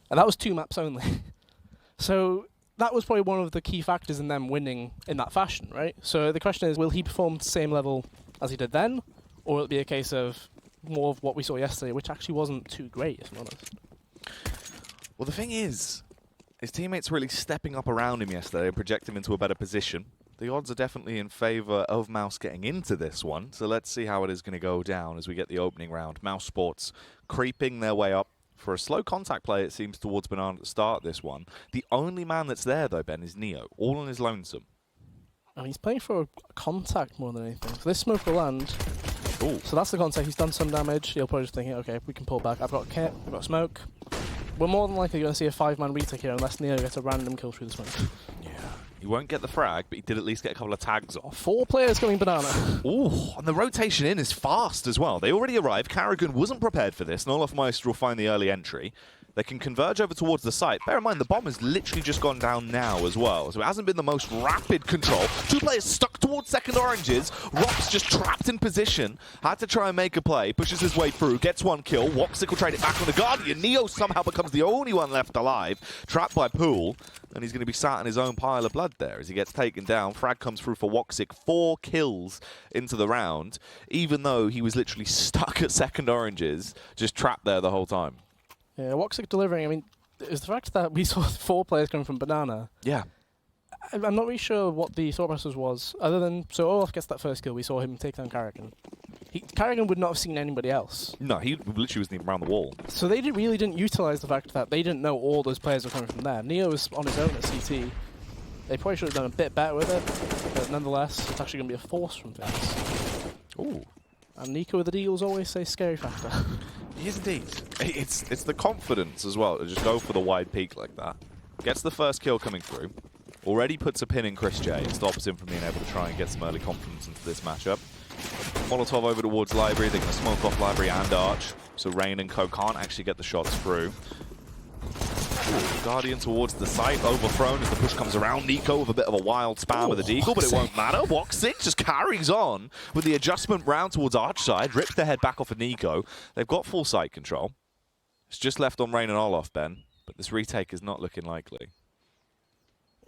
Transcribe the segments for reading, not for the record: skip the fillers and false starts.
And that was 2 maps only. So that was probably one of the key factors in them winning in that fashion, right? So the question is, will he perform the same level as he did then? Or will it be a case of more of what we saw yesterday, which actually wasn't too great, if I'm honest? Well, the thing is, his teammates really stepping up around him yesterday and project him into a better position. The odds are definitely in favour of Mouse getting into this one, so let's see how it is going to go down as we get the opening round. mousesports creeping their way up. For a slow contact play, it seems, towards Banana at the start of this one. The only man that's there, though, Ben, is Neo, all on his lonesome. And he's playing for a contact more than anything. So this smoke will land. Ooh. So that's the contact. He's done some damage. He'll probably just thinking, okay, we can pull back. I've got kit, I've got smoke. We're more than likely going to see a 5-man retake here unless Neo gets a random kill through the smoke. Yeah. He won't get the frag, but he did at least get a couple of tags off. 4 players going Banana. Ooh, and the rotation in is fast as well. They already arrived. Karrigan wasn't prepared for this, and olofmeister will find the early entry. They can converge over towards the site. Bear in mind, the bomb has literally just gone down now as well, so it hasn't been the most rapid control. 2 players stuck towards second oranges. Rox just trapped in position. Had to try and make a play. Pushes his way through. Gets 1 kill. Woxic will trade it back on the Guardian. Neo somehow becomes the only one left alive. Trapped by Pool. And he's going to be sat in his own pile of blood there as he gets taken down. Frag comes through for Woxic. 4 kills into the round, even though he was literally stuck at second oranges, just trapped there the whole time. Yeah, Woxic delivering, I mean, is the fact that we saw 4 players coming from Banana. Yeah. I'm not really sure what the thought process was, other than, so Olaf gets that first kill, we saw him take down Karrigan. Karrigan would not have seen anybody else. No, he literally wasn't even around the wall. So they really didn't utilize the fact that they didn't know all those players were coming from there. Neo was on his own at CT. They probably should have done a bit better with it, but nonetheless, it's actually going to be a force from things. Ooh. And Nico with the Deagles always say scary factor. He is indeed. It's the confidence as well to just go for the wide peak like that. Gets the first kill coming through. Already puts a pin in Chris J. It stops him from being able to try and get some early confidence into this matchup. Molotov over towards Library. They're going to smoke off Library and Arch. So Rain and Co can't actually get the shots through. Ooh, Guardian towards the site, overthrown as the push comes around. Nico with a bit of a wild spam with a deagle, but it won't matter. Woxic just carries on with the adjustment round towards Arch side. Rips the head back off of Nico. They've got full site control. It's just left on Rain and Olaf, Ben. But this retake is not looking likely.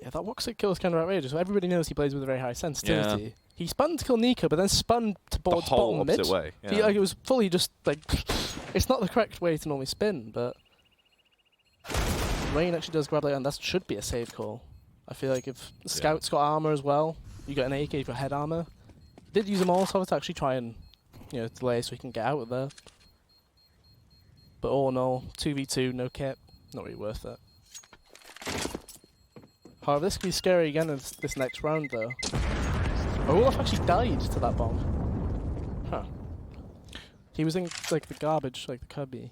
Yeah, that Woxic kill is kind of outrageous. Everybody knows he plays with a very high sensitivity. Yeah. He spun to kill Nico, but then spun towards the whole bottom mid. opposite way. Yeah. Like, it was fully just like, it's not the correct way to normally spin, but Rain actually does grab that, and that should be a save call. I feel like if the Scout's got armor as well, you got an AK, you've got head armor. Did use a Molotov to actually try and, you know, delay so he can get out of there. But all in all, 2v2, no kit, not really worth it. However, this could be scary again in this next round, though. Olaf actually died to that bomb. Huh. He was in, like, the garbage, like the cubby.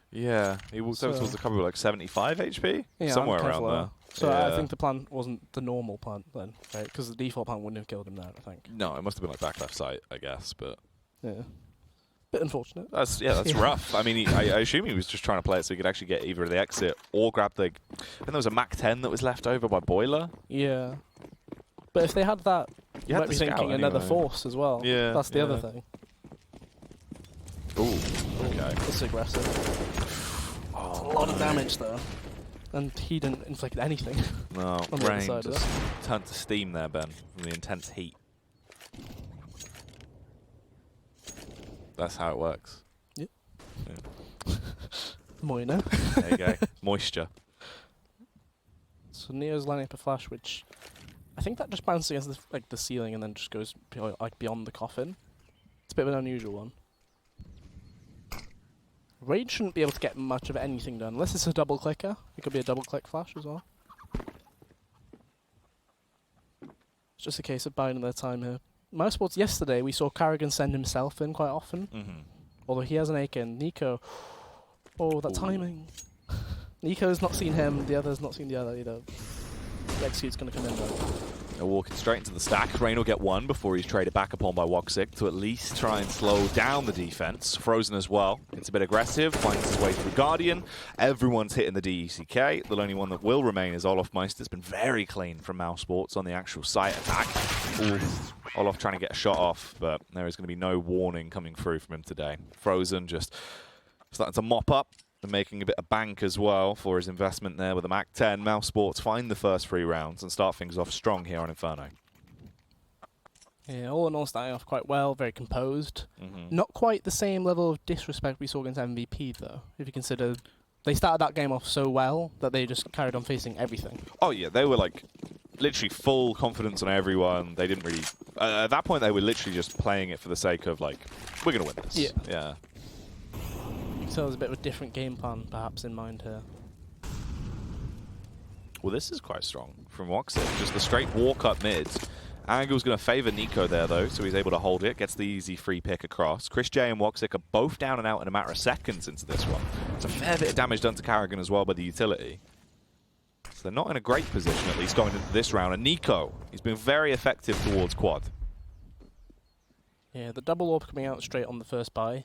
Yeah, he walked over towards the cubby with like 75 HP? Yeah, somewhere around there. So I think the plan wasn't the normal plan then, right? Because the default plan wouldn't have killed him there, I think. No, it must have been like back left side, I guess, but... Yeah. Bit unfortunate. That's rough. I mean, I assume he was just trying to play it so he could actually get either the exit or grab the... I think there was a Mac 10 that was left over by Boiler. Yeah. But if they had that, you might be thinking another force as well. Yeah. That's the other thing. Ooh, okay. It's aggressive. Oh, a lot of damage though. And he didn't inflict anything. No, on the Rain other side just turned to steam there, Ben, from the intense heat. That's how it works. Yep. Yeah. Moino. There you go. Moisture. So Neo's lining up a flash, which I think that just bounces against the ceiling and then just goes beyond the coffin. It's a bit of an unusual one. Raid shouldn't be able to get much of anything done unless it's a double clicker. It could be a double click flash as well. It's just a case of biding their time here. mousesports yesterday, we saw Karrigan send himself in quite often. Although he has an AK and Nico. Oh, that timing. Nico's not seen him, the other's not seen the other either. The execute's going to come in though. They're walking straight into the stack. Rain will get one before he's traded back upon by Woxic to at least try and slow down the defense. Frozen as well. It's a bit aggressive, finds his way through Guardian. Everyone's hitting the DECK. The only one that will remain is olofmeister. It's been very clean from mousesports on the actual site attack. Ooh. Olaf trying to get a shot off, but there is going to be no warning coming through from him today. Frozen just starting to mop up and making a bit of bank as well for his investment there with the Mac 10. mousesports find the first 3 rounds and start things off strong here on Inferno. Yeah, all in all, starting off quite well, very composed. Not quite the same level of disrespect we saw against MVP, though, if you consider they started that game off so well that they just carried on facing everything. Oh, yeah, they were like literally full confidence on everyone. They didn't really... at that point, they were literally just playing it for the sake of, like, we're going to win this. Yeah. So there's a bit of a different game plan, perhaps, in mind here. Well, this is quite strong from Woxic. Just the straight walk up mid. Angle's going to favor Nico there, though, so he's able to hold it. Gets the easy free pick across. Chris J and Woxic are both down and out in a matter of seconds into this one. It's a fair bit of damage done to Karrigan as well by the utility. So they're not in a great position, at least, going into this round. And Nico, he's been very effective towards quad. Yeah, the double orb coming out straight on the first buy.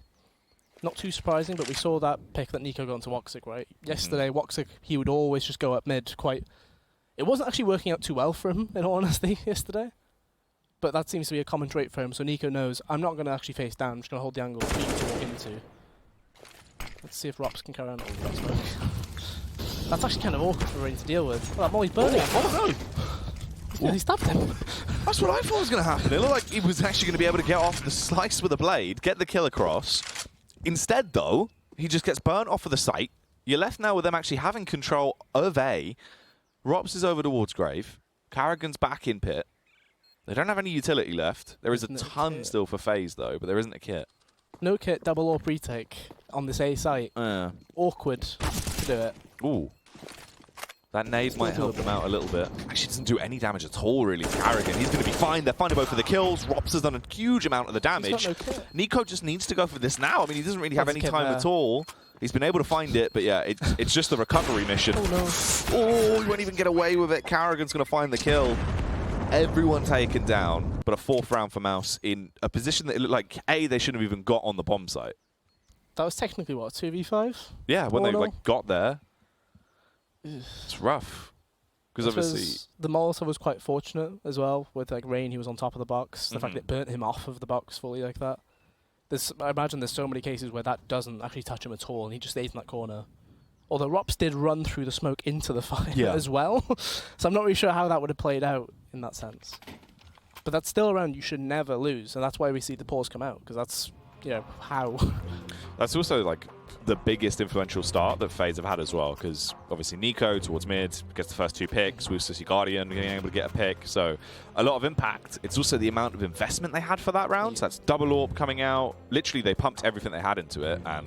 Not too surprising, but we saw that pick that Nico got into Woxic, right? Yesterday, Woxic, he would always just go up mid quite... It wasn't actually working out too well for him, in all honesty, yesterday. But that seems to be a common trait for him, so Nico knows, I'm not going to actually face down, I'm just going to hold the angle for you to walk into. Let's see if Rops can carry on. Oh, that's smoke. That's actually kind of awkward for Rain to deal with. Oh, that Molly's burning him. Oh, no! He stabbed him. That's what I thought was going to happen. It looked like he was actually going to be able to get off the slice with a blade, get the kill across. Instead, though, he just gets burnt off of the site. You're left now with them actually having control of A. Rops is over towards Grave. Karrigan's back in pit. They don't have any utility left. There is a ton still for FaZe, though, but there isn't a kit. No kit, double orb retake on this A site. Awkward to do it. Ooh. That nade might help him out a little bit. Actually doesn't do any damage at all, really, to Karrigan. He's going to be fine. They're finding both of the kills. Rops has done a huge amount of the damage. He's got no kit. Nico just needs to go for this now. I mean, he doesn't really have any time at all. He's been able to find it, but yeah, it's just the recovery mission. Oh, no. Oh, he won't even get away with it. Karrigan's going to find the kill. Everyone taken down, but a 4th round for Mouse in a position that it looked like, A, they shouldn't have even got on the bomb site. That was technically, what, 2v5? Yeah, when they got there. It's rough. Because obviously... The Molotov was quite fortunate as well, with like Rain, he was on top of the box. The fact that it burnt him off of the box fully like that. I imagine there's so many cases where that doesn't actually touch him at all, and he just stays in that corner. Although Rops did run through the smoke into the fire as well. So I'm not really sure how that would have played out in that sense. But that's still a round you should never lose, and that's why we see the pause come out, because that's, you know, how. That's also like the biggest influential start that FaZe have had as well, because obviously Nico towards mid gets the first 2 picks, with Sissy Guardian being able to get a pick, so a lot of impact. It's also the amount of investment they had for that round, so that's double orb coming out. Literally, they pumped everything they had into it, and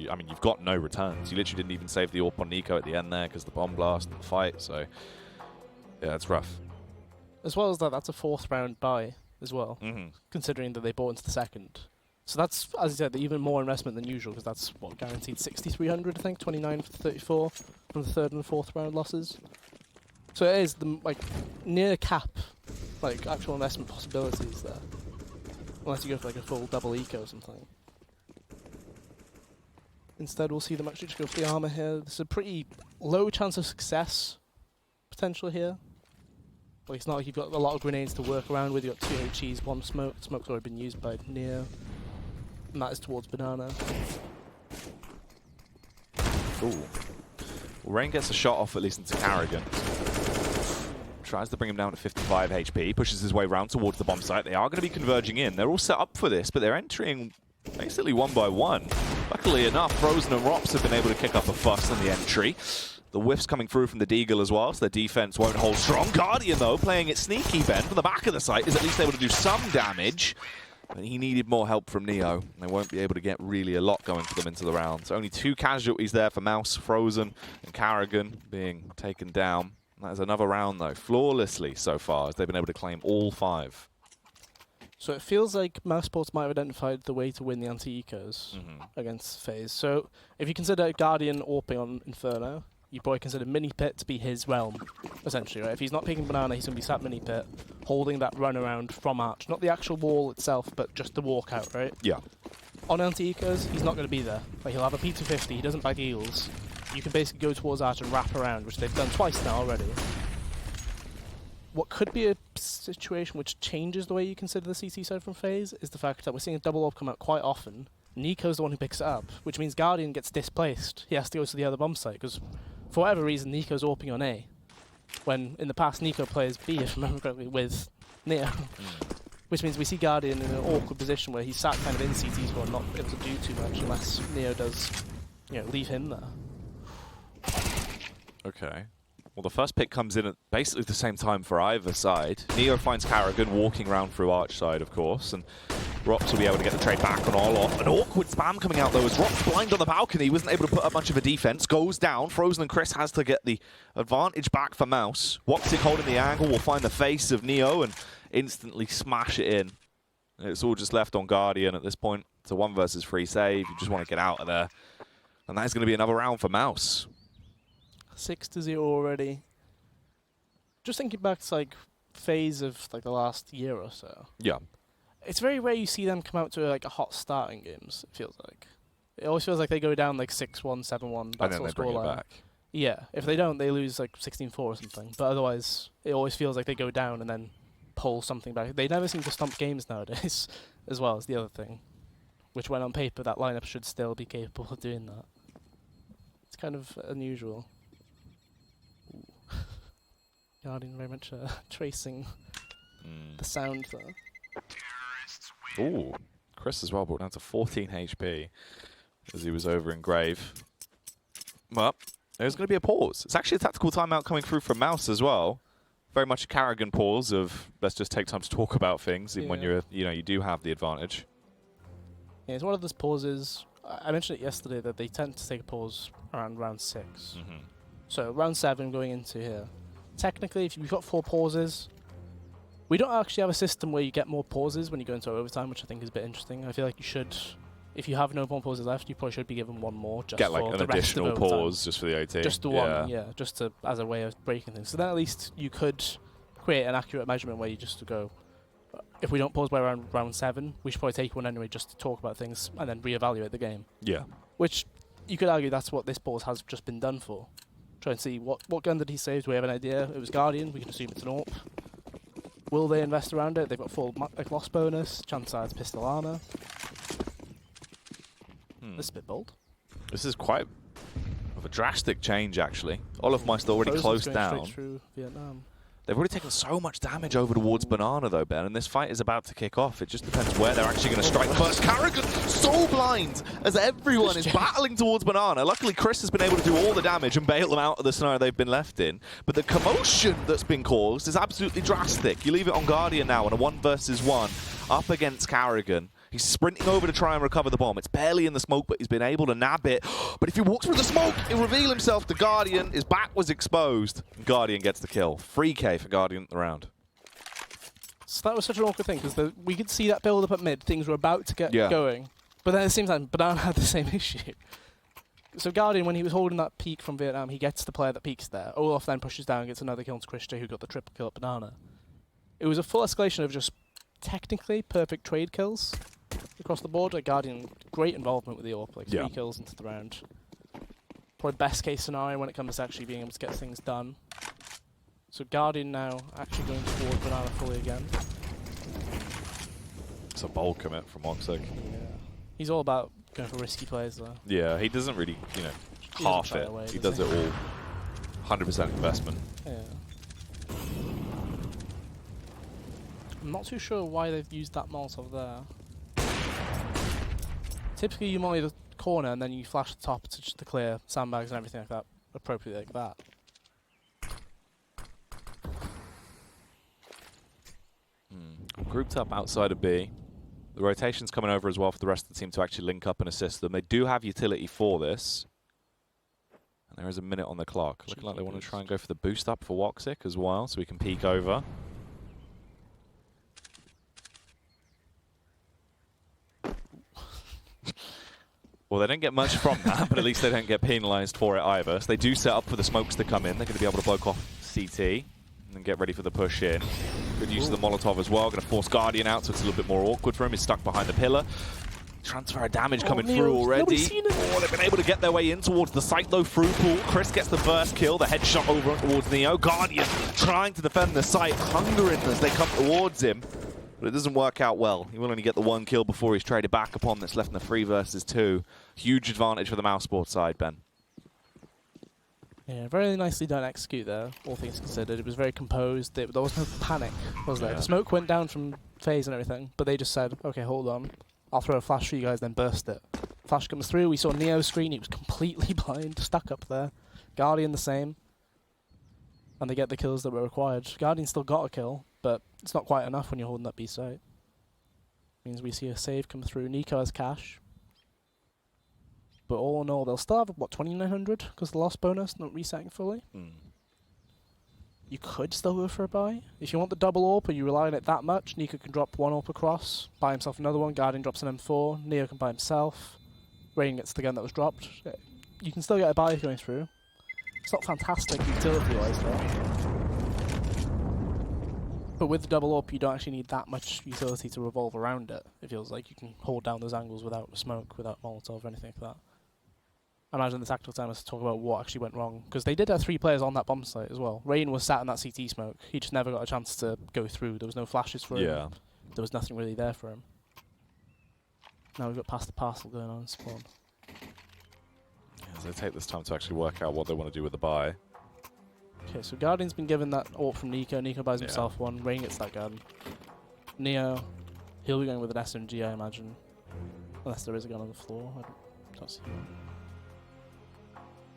I mean, you've got no returns. You literally didn't even save the AWP on Nico at the end there because the bomb blast and the fight. So, yeah, it's rough. As well as that, that's a 4th round buy as well, considering that they bought into the 2nd. So that's, as I said, even more investment than usual, because that's, what, guaranteed 6,300, I think, 29 for 34 from the 3rd and 4th round losses. So it is, the like, near cap, like, actual investment possibilities there. Unless you go for, like, a full double eco or something. Instead, we'll see them actually just go for the armor here. There's a pretty low chance of success potential here. But it's not like you've got a lot of grenades to work around with. You've got 2 HEs, 1 smoke. Smoke's already been used by Neo. And that is towards Banana. Ooh. Well, Rain gets a shot off at least into Karrigan. Tries to bring him down to 55 HP. Pushes his way round towards the bomb site. They are going to be converging in. They're all set up for this, but they're entering basically 1 by 1. Luckily enough, Frozen and Rops have been able to kick up a fuss on the entry. The whiff's coming through from the Deagle as well, so their defense won't hold strong. Guardian, though, playing it sneaky, Ben, from the back of the site, is at least able to do some damage. But he needed more help from Neo. They won't be able to get really a lot going for them into the round. So only 2 casualties there for Mouse, Frozen, and Karrigan being taken down. That is another round, though, flawlessly so far, as they've been able to claim all 5. So it feels like mousesports might have identified the way to win the anti-ecos against FaZe. So if you consider Guardian AWPing on Inferno, you probably consider Mini Pit to be his realm, essentially, right? If he's not picking Banana, he's going to be sat Mini Pit, holding that run around from Arch. Not the actual wall itself, but just the walkout, right? Yeah. On anti-ecos, he's not going to be there. Like, he'll have a P250, he doesn't bag eagles. You can basically go towards Arch and wrap around, which they've done twice now already. What could be a situation which changes the way you consider the CT side from FaZe is the fact that we're seeing a double orb come out quite often. Nico's the one who picks it up, which means Guardian gets displaced. He has to go to the other bomb site, because for whatever reason, Nico's AWPing on A. When in the past, Nico plays B, if I remember correctly, with Neo. Which means we see Guardian in an awkward position where he's sat kind of in CT squad, not able to do too much unless Neo does, leave him there. Okay. Well, the first pick comes in at basically the same time for either side. Neo finds Karrigan walking around through Arch side, of course, and Rox will be able to get the trade back on Orloff. An awkward spam coming out, though, as Rox blind on the balcony. He wasn't able to put up much of a defense. Goes down. Frozen and Chris has to get the advantage back for Mouse. Woxic holding the angle will find the face of Neo and instantly smash it in. It's all just left on Guardian at this point. It's a 1 versus 3 save. You just want to get out of there. And that is going to be another round for Mouse. 6-0 already. Just thinking back to like FaZe of like the last year or so. Yeah. It's very rare you see them come out to like a hot start in games, it feels like. It always feels like they go down like 6-1, 7-1. And then they bring it back. Yeah. If they don't, they lose like 16-4 or something. But otherwise, it always feels like they go down and then pull something back. They never seem to stomp games nowadays, as well as the other thing. Which, when on paper, that lineup should still be capable of doing that. It's kind of unusual. Guardian very much tracing the sound there. Ooh, Chris as well brought down to 14 HP as he was over in Grave. Well, there's going to be a pause. It's actually a tactical timeout coming through from Mouse as well. Very much a Karrigan pause of let's just take time to talk about things, even when you do have the advantage. Yeah, it's one of those pauses. I mentioned it yesterday that they tend to take a pause around round 6. So round 7 going into here. Technically, if you've got 4 pauses, we don't actually have a system where you get more pauses when you go into overtime, which I think is a bit interesting. I feel like you should, if you have no more pauses left, you probably should be given one more. Just get like for an the rest additional of overtime. pause just for the OT. Just the one, yeah, just to, as a way of breaking things. So then at least you could create an accurate measurement where you just to go, if we don't pause by around round 7, we should probably take one anyway just to talk about things and then reevaluate the game. Yeah. Which you could argue that's what this pause has just been done for. Try and see what gun did he save. Do we have an idea? It was Guardian. We can assume it's an AWP. Will they invest around it? They've got full loss bonus. Chance size pistol armor. This is a bit bold. This is quite of a drastic change, actually. Olofmeister already closed down. Straight through Vietnam. They've already taken so much damage over towards Banana, though, Ben, and this fight is about to kick off. It just depends where they're actually going to strike first. Karrigan so blind as everyone is battling towards Banana. Luckily, Chris has been able to do all the damage and bail them out of the scenario they've been left in. But the commotion that's been caused is absolutely drastic. You leave it on Guardian now in a 1 versus 1 up against Karrigan. He's sprinting over to try and recover the bomb. It's barely in the smoke, but he's been able to nab it. But if he walks through the smoke, he'll reveal himself to Guardian. His back was exposed. Guardian gets the kill. 3K for Guardian at the round. So that was such an awkward thing, because we could see that build up at mid. Things were about to get going. But then at the same time, Banana had the same issue. So Guardian, when he was holding that peak from Vietnam, he gets the player that peaks there. Olaf then pushes down and gets another kill to Chris J, who got the triple kill at Banana. It was a full escalation of just technically perfect trade kills across the board. Guardian, great involvement with the AWP, like 3 kills into the round. Probably best case scenario when it comes to actually being able to get things done. So Guardian now actually going toward Banana fully again. It's a bold commit from Woxic. Yeah. He's all about going for risky plays though. Yeah, he doesn't really, half it. He does it all 100% investment. Yeah. I'm not too sure why they've used that Molotov there. Typically you molly the corner and then you flash the top to clear sandbags and everything like that, appropriately like that. Grouped up outside of B. The rotation's coming over as well for the rest of the team to actually link up and assist them. They do have utility for this. And there is a minute on the clock. Looking like they want to try and go for the boost up for Woxic as well, so we can peek over. Well, they don't get much from that, but at least they don't get penalised for it either. So they do set up for the smokes to come in. They're going to be able to block off CT and then get ready for the push in. Good use of the Molotov as well. Going to force Guardian out, so it's a little bit more awkward for him. He's stuck behind the pillar. Transfer of damage coming through already. Oh, they've been able to get their way in towards the site though through pool. Chris gets the first kill. The headshot over towards Neo. Guardian trying to defend the site, hungering as they come towards him. But it doesn't work out well. He will only get the 1 kill before he's traded back upon this left in the 3 versus 2. Huge advantage for the mousesports side, Ben. Yeah, very nicely done execute there, all things considered. It was very composed. There was no panic, was there? Yeah. The smoke went down from FaZe and everything, but they just said, okay, hold on. I'll throw a flash for you guys, then burst it. Flash comes through. We saw Neo's screen. He was completely blind, stuck up there. Guardian the same. And they get the kills that were required. Guardian still got a kill, but it's not quite enough when you're holding that B site. Means we see a save come through. Nico has cash. But all in all, they'll still have, what, 2,900? Because the loss bonus not resetting fully. You could still go for a buy. If you want the double AWP, or you rely on it that much, Nico can drop 1 AWP across, buy himself another one, Guardian drops an M4, Neo can buy himself, Rain gets the gun that was dropped. You can still get a buy going through. It's not fantastic utility-wise though. But with the double AWP, you don't actually need that much utility to revolve around it. It feels like you can hold down those angles without smoke, without Molotov or anything like that. I imagine the tactical time is to talk about what actually went wrong. Because they did have 3 players on that bomb site as well. Rain was sat in that CT smoke. He just never got a chance to go through. There was no flashes for him. There was nothing really there for him. Now we've got past the parcel going on in spawn. As they take this time to actually work out what they want to do with the buy. Okay, so Guardian's been given that AWP from Nico. Nico buys himself one. Rain gets that gun. Neo, he'll be going with an SMG, I imagine. Unless there is a gun on the floor. I don't see one.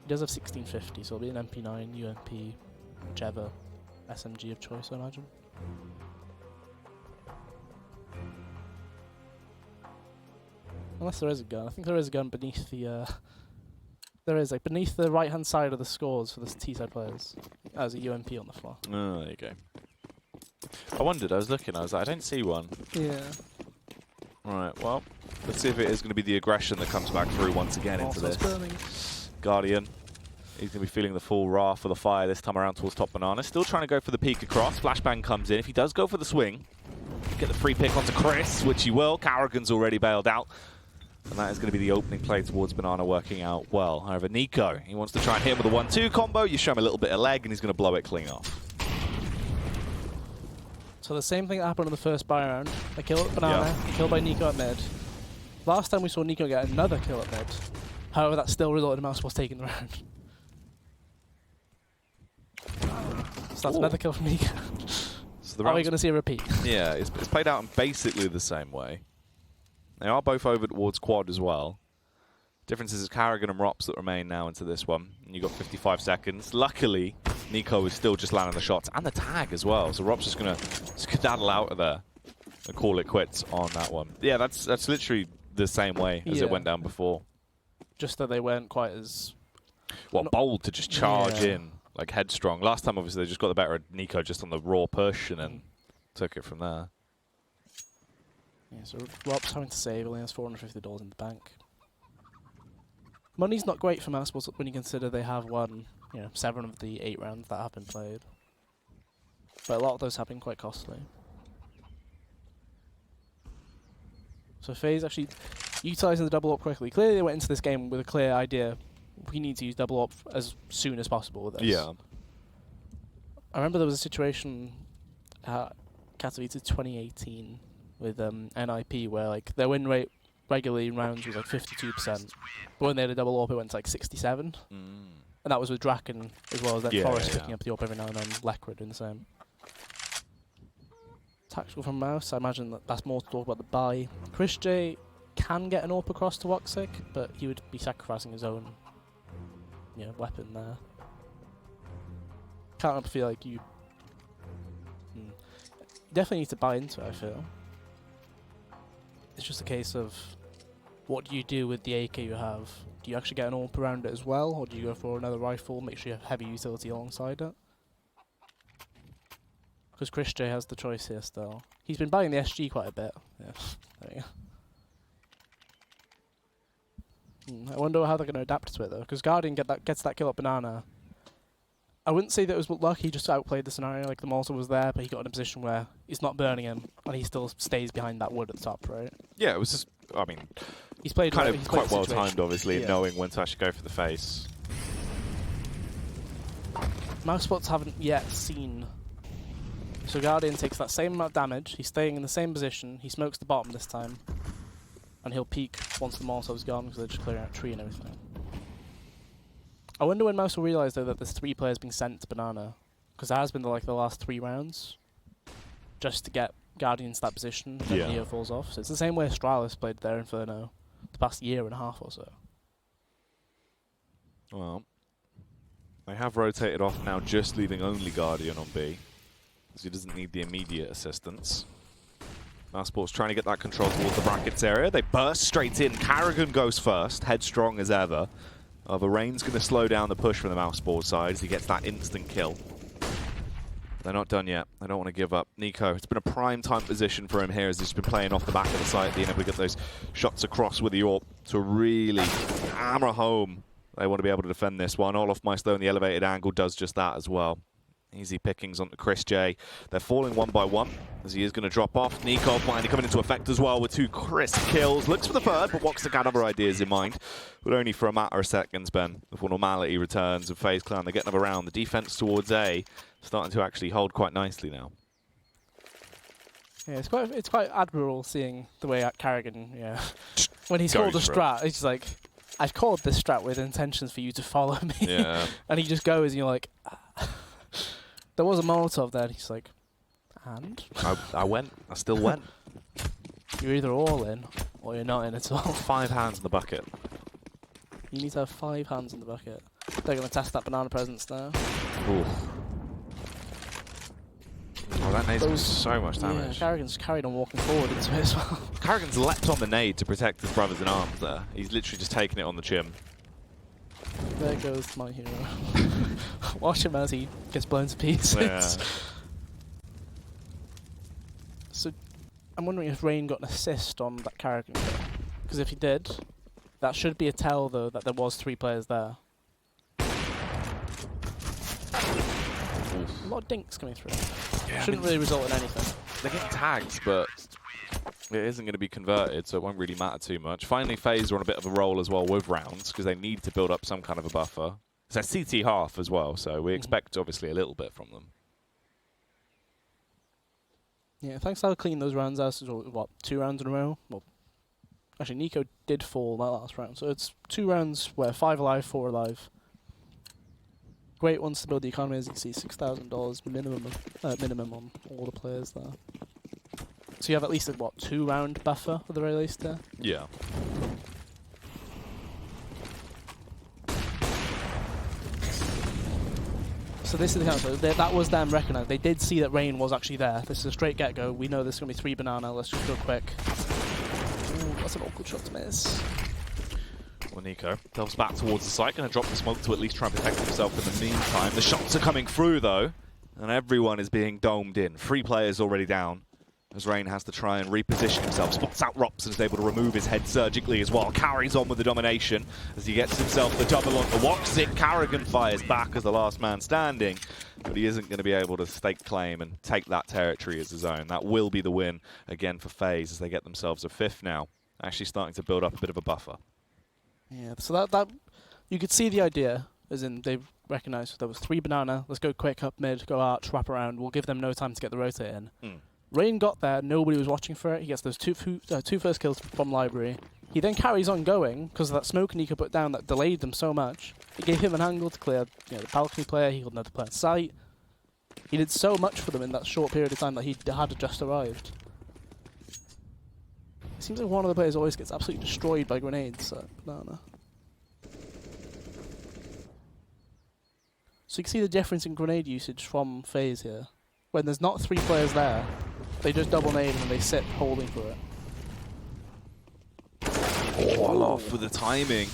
He does have 1650, so it'll be an MP9, UMP, whichever SMG of choice, I imagine. Unless there is a gun. I think there is a gun beneath the... there is, like, beneath the right-hand side of the scores for the T-side players. There's a UMP on the floor. Oh, there you go. I wondered, I was looking, I was like, I don't see one. Yeah. Alright, well, let's see if it is going to be the aggression that comes back through once again into this. Burning. Guardian, he's going to be feeling the full wrath of the fire this time around towards top banana. Still trying to go for the peek across. Flashbang comes in. If he does go for the swing, get the free pick onto Chris, which he will. Carrigan's already bailed out. And that is going to be the opening play towards Banana working out well. However, Nico, he wants to try and hit him with a 1-2 combo. You show him a little bit of leg and he's going to blow it clean off. So the same thing that happened in the first buy round. A kill at Banana, a kill by Nico at mid. Last time we saw Nico get another kill at mid. However, that still resulted in mousesports taking the round. So that's another kill from Nico. So are we going to see a repeat? Yeah, it's played out in basically the same way. They are both over towards quad as well. Difference is Carrigan and Rops that remain now into this one. And you've got 55 seconds. Luckily, Nico is still just landing the shots and the tag as well. So Rops is going to skedaddle out of there and call it quits on that one. Yeah, that's literally the same way as it went down before. Just that they weren't quite as... bold to just charge in, like headstrong. Last time, obviously, they just got the better of Nico just on the raw push and then took it from there. Yeah, so Rob's having to save, only has $450 in the bank. Money's not great for mousesports when you consider they have won, 7 of the 8 rounds that have been played. But a lot of those have been quite costly. So FaZe actually utilising the double AWP quickly. Clearly they went into this game with a clear idea. We need to use double AWP as soon as possible with this. Yeah. I remember there was a situation at Katowice 2018 with NIP where like their win rate regularly in rounds was like 52%. But when they had a double AWP it went to like 67. And that was with Draken as well as that Forest picking up the AWP every now and then, Lekra doing the same. Tactical from Mouse, I imagine that's more to talk about the buy. Chris J can get an AWP across to Woxic, but he would be sacrificing his own weapon there. Can't help but feel like you definitely need to buy into it, I feel. It's just a case of what do you do with the AK you have? Do you actually get an AWP around it as well, or do you go for another rifle, make sure you have heavy utility alongside it? Because Chris J has the choice here still. He's been buying the SG quite a bit. Yeah, there you go. I wonder how they're going to adapt to it though, because Guardian gets that kill at Banana. I wouldn't say that it was luck, he just outplayed the scenario, like the Molotov was there, but he got in a position where he's not burning him, and he still stays behind that wood at the top, right? Yeah, it was just, I mean, he's played kind of quite well timed, obviously, knowing when to actually go for the face. mousesports haven't yet seen So Guardian takes that same amount of damage, he's staying in the same position, he smokes the bottom this time, and he'll peek once the Molotov's gone because they're just clearing out tree and everything. I wonder when Mouse will realise though that there's 3 players being sent to Banana, because there has been like the last 3 rounds, just to get Guardian to that position, and then Neo falls off. So it's the same way Astralis played their Inferno the past year and a half or so. Well, they have rotated off now, just leaving only Guardian on B, because he doesn't need the immediate assistance. mousesports trying to get that control towards the brackets area. They burst straight in. Karrigan goes first, headstrong as ever. The Rain's going to slow down the push from the mousesports side as he gets that instant kill. They're not done yet. They don't want to give up. Nico, it's been a prime time position for him here as he's been playing off the back of the site, being able to get those shots across with the AWP to really hammer home. They want to be able to defend this one. Olaf Meister in the elevated angle does just that as well. Easy pickings onto Chris J. They're falling one by one as he is going to drop off. Nico finally coming into effect as well with 2 crisp kills. Looks for the third, but Woxer got other ideas in mind. But only for a matter of seconds, Ben, before normality returns and FaZe Clan. They get another round. The defense towards A starting to actually hold quite nicely now. Yeah, it's quite admirable seeing the way Karrigan, when he's called a strat, he's like, I've called this strat with intentions for you to follow me. Yeah. And he just goes and you're like, there was a Molotov there, and he's like, and? I went. I still went. You're either all in, or you're not in at all. 5 hands in the bucket. You need to have 5 hands in the bucket. They're going to test that banana presence now. Ooh. Oh, that nade's done so much damage. Yeah, Karrigan's carried on walking forward into it as well. Karrigan's leapt on the nade to protect his brothers in arms there. He's literally just taking it on the chin. There goes my hero. Watch him as he gets blown to pieces. Yeah. So, I'm wondering if Rain got an assist on that Karrigan kill. Because if he did, that should be a tell, though, that there was 3 players there. A lot of dinks coming through. Yeah, shouldn't really result in anything. They're getting tagged, but it isn't going to be converted, so it won't really matter too much. Finally, FaZe are on a bit of a roll as well with rounds, because they need to build up some kind of a buffer. It's a CT half as well, so we expect, obviously, a little bit from them. Yeah, thanks to how clean those rounds are. So, what, 2 rounds in a row? Well, actually, Nico did fall that last round, so it's 2 rounds where 5 alive, 4 alive. Great ones to build the economy, as you can see, $6,000 minimum on all the players there. So you have at least a, 2-round buffer at the very least there? Yeah. So this is the counter. That was them recognised. They did see that Rain was actually there. This is a straight get-go. We know there's going to be 3 banana. Let's just go quick. Ooh, that's an awkward shot to miss. Well, Nico delves back towards the site, going to drop the smoke to at least try and protect himself in the meantime. The shots are coming through, though, and everyone is being domed in. 3 players already down, as Rain has to try and reposition himself. Spots out Rops and is able to remove his head surgically as well. Carries on with the domination as he gets himself the double on the Woxit. Karrigan fires back as the last man standing, but he isn't going to be able to stake claim and take that territory as his own. That will be the win again for FaZe as they get themselves a 5th now, actually starting to build up a bit of a buffer. Yeah, so that you could see the idea, as in they've recognised there was 3 banana. Let's go quick up mid, go arch, wrap around. We'll give them no time to get the rotate in. Rain got there, nobody was watching for it. He gets those two first kills from Library. He then carries on going because of that smoke Nico put down that delayed them so much. It gave him an angle to clear the balcony player. He got another player in sight. He did so much for them in that short period of time that he had just arrived. It seems like one of the players always gets absolutely destroyed by grenades. Banana. So you can see the difference in grenade usage from FaZe here. When there's not 3 players there, they just double nade and they sit holding for it. Oh, Olaf with the timing.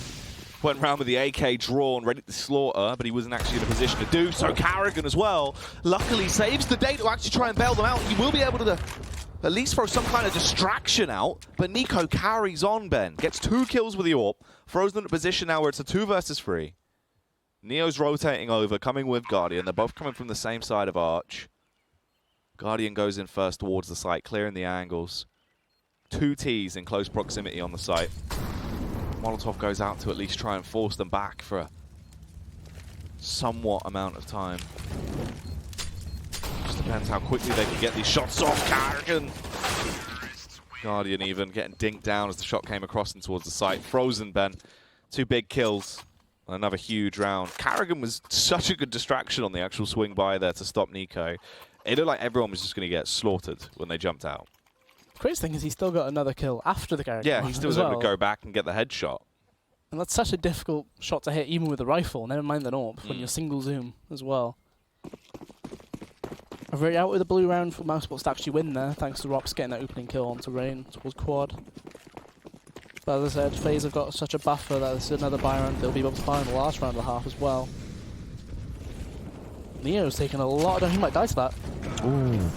Went round with the AK drawn, ready to slaughter, but he wasn't actually in a position to do so. Karrigan as well, luckily saves the day to actually try and bail them out. He will be able to at least throw some kind of distraction out, but Nico carries on, Ben. Gets 2 kills with the AWP, throws them in a position now where it's a 2 versus 3. Neo's rotating over, coming with Guardian. They're both coming from the same side of Arch. Guardian goes in first towards the site, clearing the angles. 2 Ts in close proximity on the site. Molotov goes out to at least try and force them back for a somewhat amount of time. Just Depends how quickly they can get these shots off. Carrigan. Guardian even getting dinked down as the shot came across and towards the site. Frozen, Ben. 2 big kills. Another huge round. Carrigan was such a good distraction on the actual swing by there to stop Nico. It looked like everyone was just going to get slaughtered when they jumped out. The crazy thing is he still got another kill after the Carrigan. Yeah, he still was able to go back and get the headshot. And that's such a difficult shot to hit, even with a rifle, never mind the AWP, when you're single zoom as well. A very out with the blue round for mousesports to actually win there, thanks to Rops getting that opening kill onto Rain towards quad. But as I said, FaZe have got such a buffer that this is another buy round. They'll be able to buy in the last round of the half as well. Neo's taking a lot of damage. He might die to that. Ooh.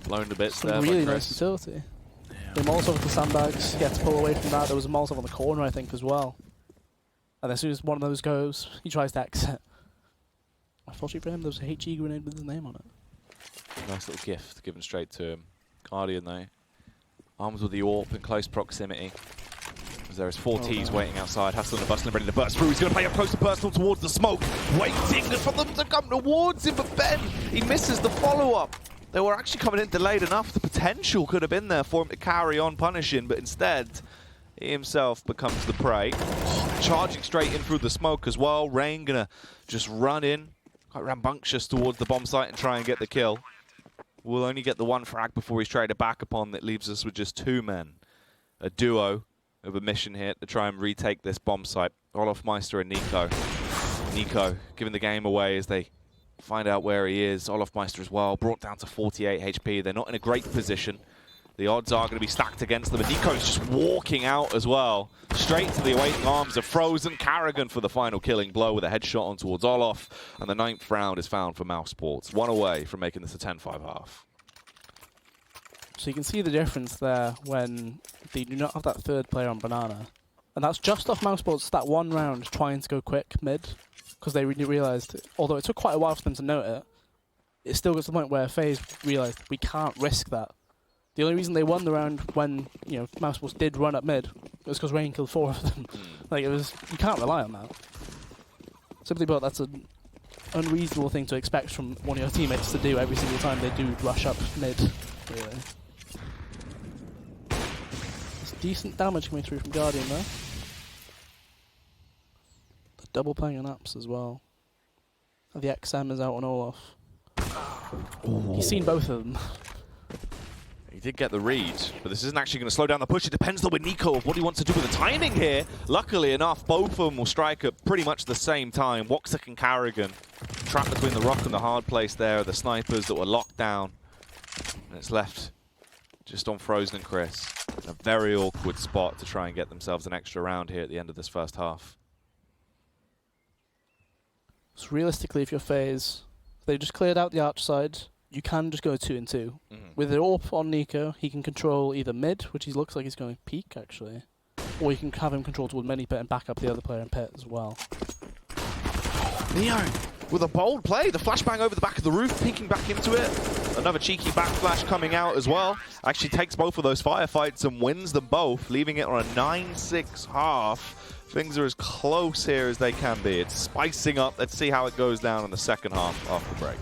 Blown to bits there. Really nice utility. The Molotov with the sandbags, he had to pull away from that. There was a Molotov on the corner, I think, as well. And as soon as one of those goes, he tries to exit. Unfortunately for him, there was a HE grenade with his name on it. Nice little gift given straight to him. Guardian, though. Arms with the AWP in close proximity. As there is 4 Ts waiting outside. Hustle and Bustle ready to burst through. He's going to play up close to personal towards the smoke. Waiting for them to come towards him. But Ben, he misses the follow-up. They were actually coming in delayed enough. The potential could have been there for him to carry on punishing. But instead, he himself becomes the prey. Charging straight in through the smoke as well. Rain going to just run in. Quite rambunctious towards the bomb site and try and get the kill. We'll only get the 1 frag before he's traded back upon. That leaves us with just 2 men. A duo of a mission here to try and retake this bomb site. Olofmeister and Nico. Nico giving the game away as they find out where he is. Olofmeister as well, brought down to 48 HP. They're not in a great position. The odds are going to be stacked against them. And Nico's just walking out as well. Straight to the awaiting arms of Frozen. Carrigan for the final killing blow with a headshot on towards Olof. And the 9th round is found for mousesports. 1 away from making this a 10-5 half. So you can see the difference there when they do not have that 3rd player on Banana. And that's just off mousesports that 1 round trying to go quick mid. Because they really realised, although it took quite a while for them to note it, it still got to the point where FaZe realised we can't risk that. The only reason they won the round when, you know, mousesports did run up mid was because Rain killed 4 of them. Like, it was, you can't rely on that. Simply put, that's an unreasonable thing to expect from one of your teammates to do every single time they do rush up mid, really. There's decent damage coming through from Guardian there. The double playing on apps as well. And the XM is out on Olof. Ooh. He's seen both of them. He did get the read, but this isn't actually going to slow down the push. It depends, though, with Nico of what he wants to do with the timing here. Luckily enough, both of them will strike at pretty much the same time. Woksik and Carrigan trapped between the rock and the hard place there are the snipers that were locked down. And it's left just on Frozen and Chris. A very awkward spot to try and get themselves an extra round here at the end of this first half. So realistically, if you're FaZe, they just cleared out the arch side. You can just go 2 and 2. With the AWP on Nico, he can control either mid, which he looks like he's going peak actually, or you can have him control toward mini pit and back up the other player in pit as well. Neo with a bold play, the flashbang over the back of the roof, peeking back into it. Another cheeky backflash coming out as well. Actually takes both of those firefights and wins them both, leaving it on a 9-6 half. Things are as close here as they can be. It's spicing up. Let's see how it goes down in the second half after the break.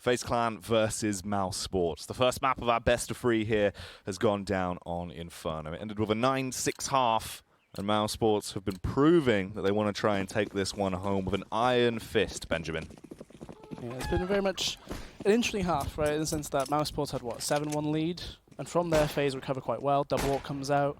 FaZe Clan versus mousesports. The first map of our best of 3 here has gone down on Inferno. It ended with a 9-6 half, and mousesports have been proving that they want to try and take this one home with an iron fist, Benjamin. Yeah, it's been very much an interesting half, right, in the sense that mousesports had, what, 7-1 lead? And from there, FaZe recovered quite well. Double Walk comes out.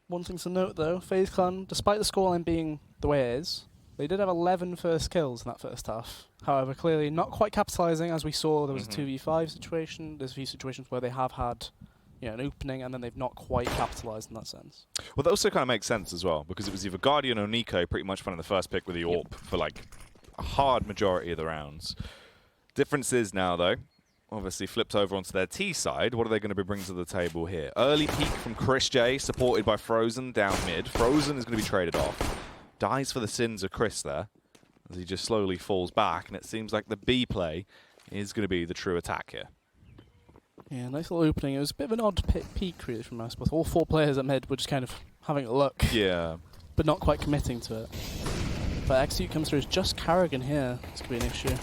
One thing to note, though, FaZe Clan, despite the scoreline being the way it is, they did have 11 first kills in that first half. However, clearly not quite capitalizing, as we saw. There was a 2v5 situation. There's a few situations where they have had, you know, an opening, and then they've not quite capitalized in that sense. Well, that also kind of makes sense as well, because it was either Guardian or Nico pretty much finding the first pick with the AWP for like a hard majority of the rounds. Difference is now, though, obviously flipped over onto their T side. What are they going to be bringing to the table here? Early peek from Chris J, supported by Frozen down mid. Frozen is going to be traded off. Dies for the sins of Chris there, as he just slowly falls back, and it seems like the B play is going to be the true attack here. Yeah, nice little opening. It was a bit of an odd peak, really, from mousesports. All 4 players at mid were just kind of having a look. Yeah. But not quite committing to it. But Execute comes through as just Carrigan here. This could be an issue.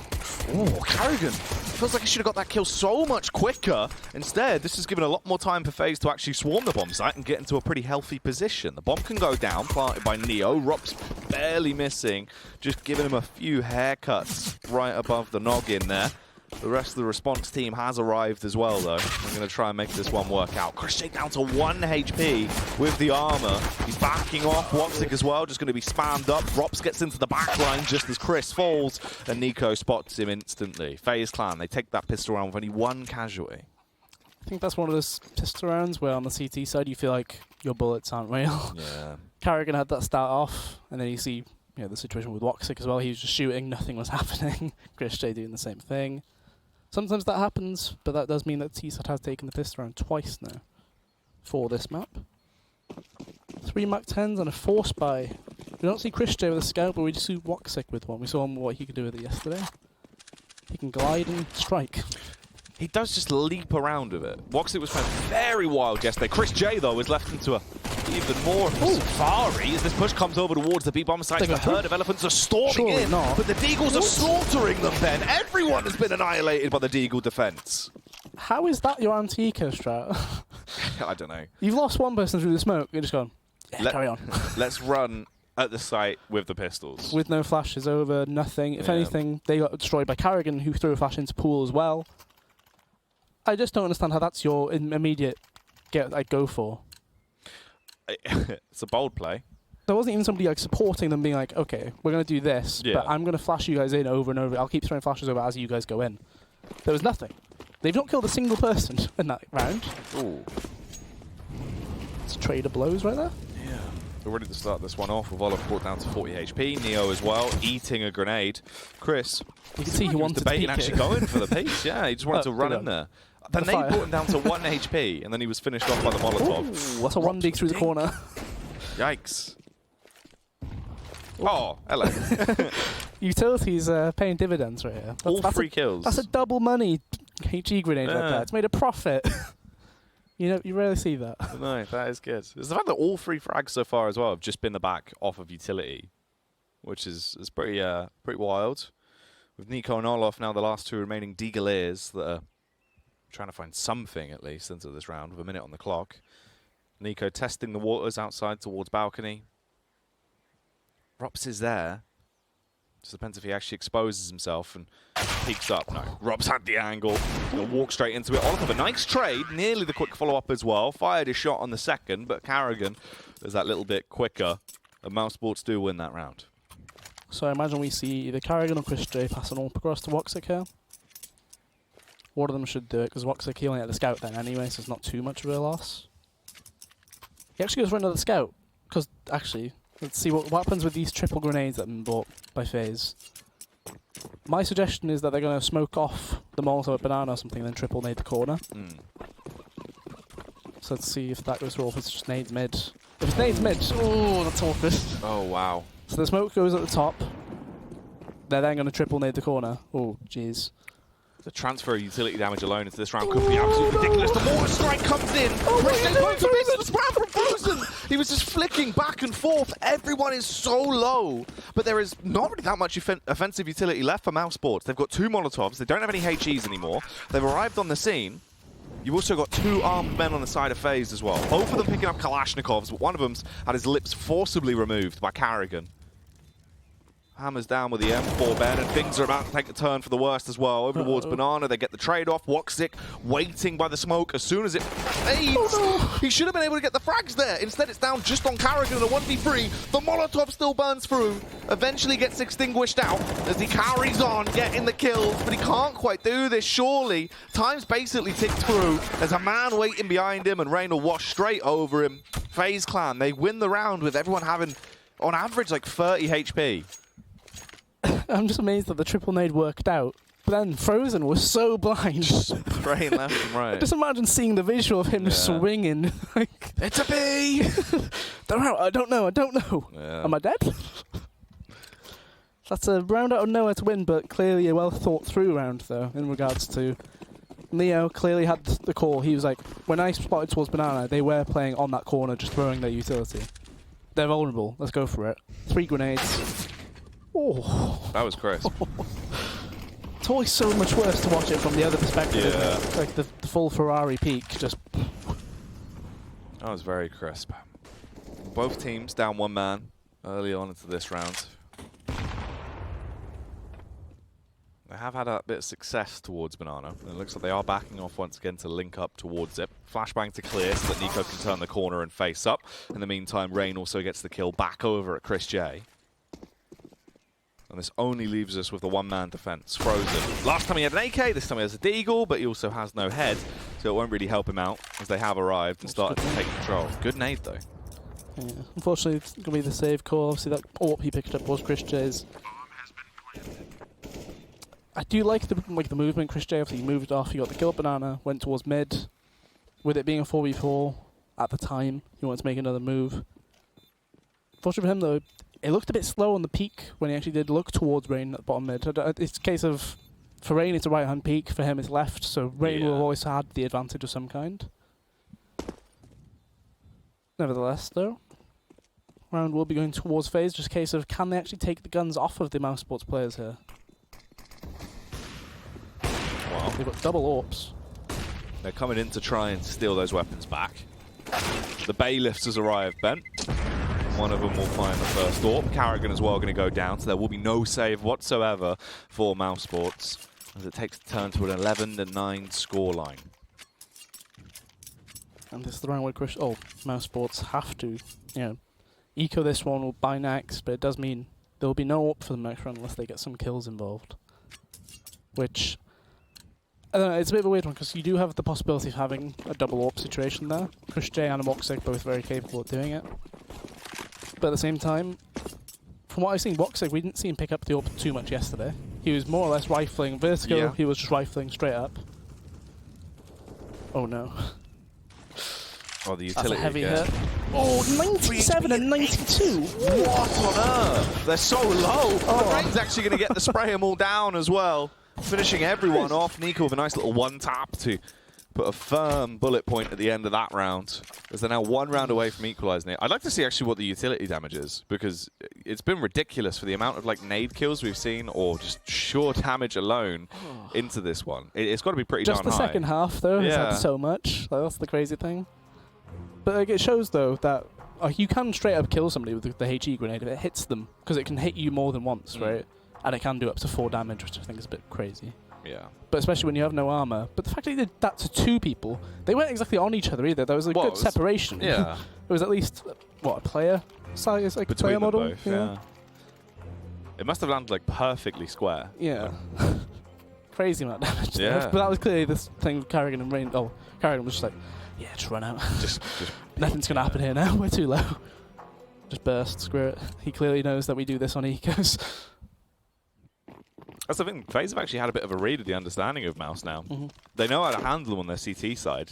Oh, Carrigan! Feels like he should have got that kill so much quicker. Instead, this has given a lot more time for FaZe to actually swarm the bomb site and get into a pretty healthy position. The bomb can go down, planted by Neo. Rop's barely missing, just giving him a few haircuts right above the noggin there. The rest of the response team has arrived as well, though. We're going to try and make this one work out. Chris J down to 1 HP with the armor. He's backing off. Woxic as well, just going to be spammed up. Rops gets into the back line just as Chris falls, and Nico spots him instantly. FaZe Clan, they take that pistol round with only 1 casualty. I think that's one of those pistol rounds where on the CT side you feel like your bullets aren't real. Yeah. Carrigan had that start off, and then you see, you know, the situation with Woxic as well. He was just shooting, nothing was happening. Chris J doing the same thing. Sometimes that happens, but that does mean that T-Sat has taken the pistol round twice now for this map. 3 Mach 10s and a 4 spy. We don't see Chris J with a scout, but we just see Woxic with one. We saw him what he could do with it yesterday. He can glide and strike. He does just leap around with it. Woxic was playing very wild yesterday. Chris J, though, is left into a even more safari as this push comes over towards the B-bomb site. The herd of elephants are storming in, but the Deagles are slaughtering them, Ben. Everyone has been annihilated by the Deagle defense. How is that your anti-eco strat? I don't know. You've lost one person through the smoke. You're just gone, yeah, carry on. Let's run at the site with the pistols. With no flashes over, nothing. If anything, they got destroyed by Carrigan, who threw a flash into pool as well. I just don't understand how that's your immediate go for. It's a bold play. There wasn't even somebody like supporting them, being like, "Okay, we're going to do this, but I'm going to flash you guys in over and over. I'll keep throwing flashes over as you guys go in." There was nothing. They've not killed a single person in that round. Ooh. It's trader blows right there. Yeah. We're ready to start this one off with Olive brought down to 40 HP. Neo as well, eating a grenade. Chris, you can see he wanted debating to actually going for the piece. Yeah, he just wanted to run in there. Then they brought him down to 1 HP, and then he was finished off by the Molotov. Ooh, that's a 1 dig through the corner. Yikes. Oh, hello. Utilities paying dividends right here. All 3 kills. That's a double money HE grenade right there. It's made a profit. You know, you rarely see that. No, that is good. It's the fact that all 3 frags so far as well have just been the back off of utility, which is pretty wild. With Nico and Olof now the last 2 remaining Deagleers that are trying to find something at least into this round with a minute on the clock. Nico testing the waters outside towards balcony. Rops is there. Just depends if he actually exposes himself and peeks up. No, Rob's had the angle. He'll walk straight into it. Oliver, a nice trade. Nearly the quick follow-up as well. Fired his shot on the second, but Carrigan is that little bit quicker. And mousesports do win that round. So I imagine we see either Carrigan or Chris J passing all across to Woxic here. One of them should do it, because Woxic, he only had the scout then anyway, so it's not too much of a loss. He actually goes for another scout, because actually, let's see what happens with these triple grenades that have been bought by FaZe. My suggestion is that they're going to smoke off the Molotov at banana or something, then triple nade the corner. So let's see if that goes through, or if it's just nades mid. If it's nades mid, oh, that's awkward. Oh, wow. So the smoke goes at the top. They're then going to triple nade the corner. Oh, jeez. The transfer of utility damage alone into this round could be absolutely ridiculous. The mortar strike comes in. He was just flicking back and forth. Everyone is so low, but there is not really that much offensive utility left for mousesports. They've got 2 Molotovs. They don't have any HEs anymore. They've arrived on the scene. You've also got 2 armed men on the side of FaZe as well. Both of them picking up Kalashnikovs, but one of them's had his lips forcibly removed by Carrigan. Hammers down with the M4 Ben, and things are about to take a turn for the worst as well. Over towards Banana, they get the trade-off. Woxic waiting by the smoke. As soon as it fades, he should have been able to get the frags there. Instead, it's down just on Carrigan in a 1v3. The Molotov still burns through. Eventually gets extinguished out as he carries on, getting the kills, but he can't quite do this, surely. Time's basically ticked through. There's a man waiting behind him, and Rain will wash straight over him. FaZe Clan, they win the round with everyone having, on average, like 30 HP. I'm just amazed that the triple nade worked out. But then Frozen was so blind. Spraying left and right. Just imagine seeing the visual of him swinging. Like, it's a B! They're out. I don't know. Yeah. Am I dead? That's a round out of nowhere to win, but clearly a well thought through round, though, in regards to Leo. Clearly had the call. He was like, when I spotted towards Banana, they were playing on that corner, just throwing their utility. They're vulnerable. Let's go for it. 3 grenades. Oh. That was crisp. It's always so much worse to watch it from the other perspective, isn't it? Yeah. Like the full Ferrari peak, just... That was very crisp. Both teams down 1 man early on into this round. They have had a bit of success towards Banana. And it looks like they are backing off once again to link up towards it. Flashbang to clear so that Nico can turn the corner and face up. In the meantime, Rain also gets the kill back over at Chris J. And this only leaves us with the 1-man defense. Frozen. Last time he had an AK, this time he has a Deagle, but he also has no head, so it won't really help him out as they have arrived and started to take control. Good nade, though. Yeah. Unfortunately, it's going to be the save call. Obviously, that AWP he picked up was Chris J's. I do like the movement. Chris J, obviously, he moved off. He got the kill Banana, went towards mid. With it being a 4v4 at the time, he wanted to make another move. Fortunately for him, though, it looked a bit slow on the peak when he actually did look towards Rain at the bottom mid. It's a case of, for Rain it's a right-hand peak, for him it's left, so Rain will have always had the advantage of some kind. Nevertheless, though, round will be going towards FaZe, just a case of, can they actually take the guns off of the mousesports players here? Wow. They've got double AWPs. They're coming in to try and steal those weapons back. The bailiffs has arrived, Ben. One of them will find the first AWP. Carrigan as well going to go down, so there will be no save whatsoever for mousesports as it takes a turn to an 11-9 scoreline. And this is the round where mousesports have to, eco this one or buy next, but it does mean there will be no AWP for the next round unless they get some kills involved. Which, I don't know, it's a bit of a weird one because you do have the possibility of having a double AWP situation there. Chris J and Woxic both very capable of doing it. But at the same time, from what I've seen, Woxic, we didn't see him pick up the AWP too much yesterday. He was more or less rifling vertical, he was just rifling straight up. Oh no. Oh, the utility. That's a heavy hit. Oh, 97 and 92! What on earth? They're so low! The Rain's actually going to get the spray them all down as well. Finishing everyone off. Nico with a nice little one-tap to put a firm bullet point at the end of that round, as they're now 1 round away from equalising it. I'd like to see actually what the utility damage is, because it's been ridiculous for the amount of nade kills we've seen, or just sheer damage alone into this one. It's got to be pretty darn high. Just the second half, though, has had so much. That's the crazy thing. But it shows, though, that you can straight up kill somebody with the HE grenade if it hits them, because it can hit you more than once, right? And it can do up to 4 damage, which I think is a bit crazy. Yeah. But especially when you have no armor. But the fact that he did that to 2 people, they weren't exactly on each other either. There was a good separation. Yeah. There was at least, a player size, like between player model? Both, yeah. It must have landed perfectly square. Yeah. Crazy amount of damage. Yeah. But that was clearly this thing with Carrigan and Rain. Oh, Carrigan was just like, yeah, just run out. just Nothing's going to happen here now. We're too low. Just burst, screw it. He clearly knows that we do this on ecos. That's the thing. FaZe have actually had a bit of a read of the understanding of Mouse now. They know how to handle them on their CT side.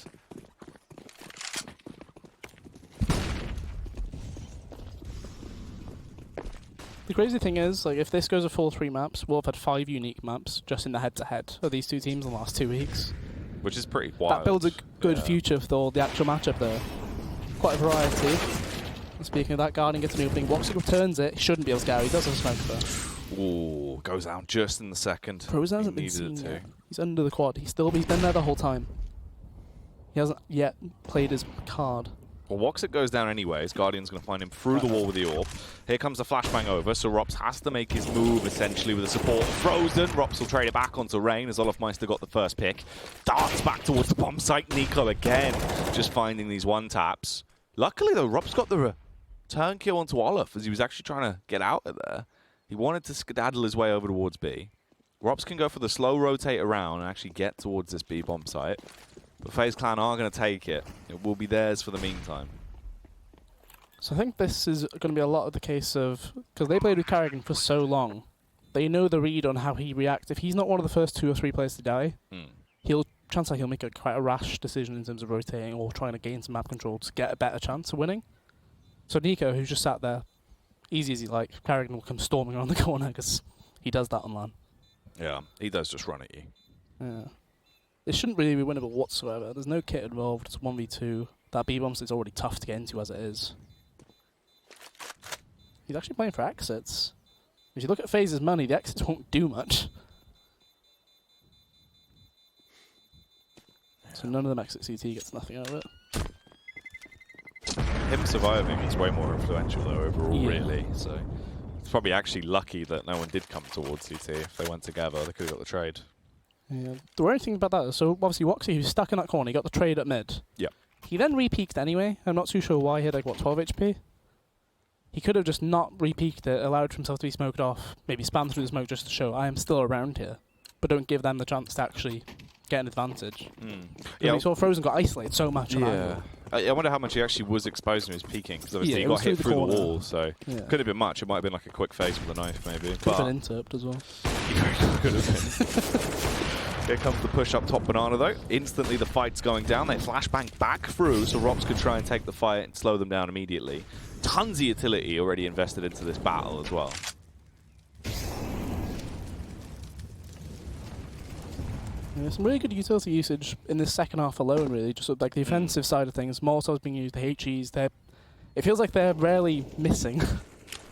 The crazy thing is, like, if this goes a full 3 maps, we'll have had 5 unique maps just in the head-to-head of these two teams in the last 2 weeks. Which is pretty wild. That builds a good future for the actual matchup there. Quite a variety. And speaking of that, Guardian gets an opening. Woxic returns it. He shouldn't be able to get out. He does have a smoke though. Ooh, goes out just in the second. Frozen hasn't been seen yet. He's under the quad. He's been there the whole time. He hasn't yet played his card. Well, Woxic goes down anyways. Guardian's going to find him through the wall with the orb. Here comes the flashbang over, so Rops has to make his move, essentially, with the support. Frozen. Rops will trade it back onto Rain as Olofmeister got the first pick. Darts back towards the bomb site. Nico again, just finding these one-taps. Luckily, though, Rops got the turn kill onto Olof as he was actually trying to get out of there. He wanted to skedaddle his way over towards B. Rops can go for the slow rotate around and actually get towards this B bomb site. But FaZe Clan are going to take it. It will be theirs for the meantime. So I think this is going to be a lot of the case of... Because they played with Carrigan for so long, they know the read on how he reacts. If he's not one of the first 2 or 3 players to die, chances are he'll make quite a rash decision in terms of rotating or trying to gain some map control to get a better chance of winning. So Nico, who's just sat there, easy as he like, Carrigan will come storming around the corner because he does that on LAN. Yeah, he does just run at you. Yeah. It shouldn't really be winnable whatsoever. There's no kit involved. It's 1v2. That B-bomb is already tough to get into as it is. He's actually playing for exits. If you look at FaZe's money, the exits won't do much. So none of them exit CT, gets nothing out of it. Him surviving is way more influential though overall, really. So it's probably actually lucky that no one did come towards CT. If they went together, they could have got the trade. Yeah. The worrying thing about that is, so obviously Woxy, who's stuck in that corner, he got the trade at mid. Yeah. He then re-peeked anyway. I'm not too sure why. He had like, what, 12 HP? He could have just not re-peeked it, allowed himself to be smoked off, maybe spam through the smoke just to show I am still around here, but don't give them the chance to actually get an advantage. Yeah, we saw Frozen got isolated so much. Yeah. I wonder how much he actually was exposed when he was peeking, because obviously he got hit through the wall, so could have been much. It might have been like a quick face with a knife, maybe. Could have been interpt as well. Could have been. Here comes the push up top banana though. Instantly the fight's going down. They flashbang back through, so Rops could try and take the fight and slow them down immediately. Tons of utility already invested into this battle as well. Yeah, some really good utility usage in this second half alone, really. Just like the offensive side of things. Molotovs being used, the HEs, it feels like they're rarely missing.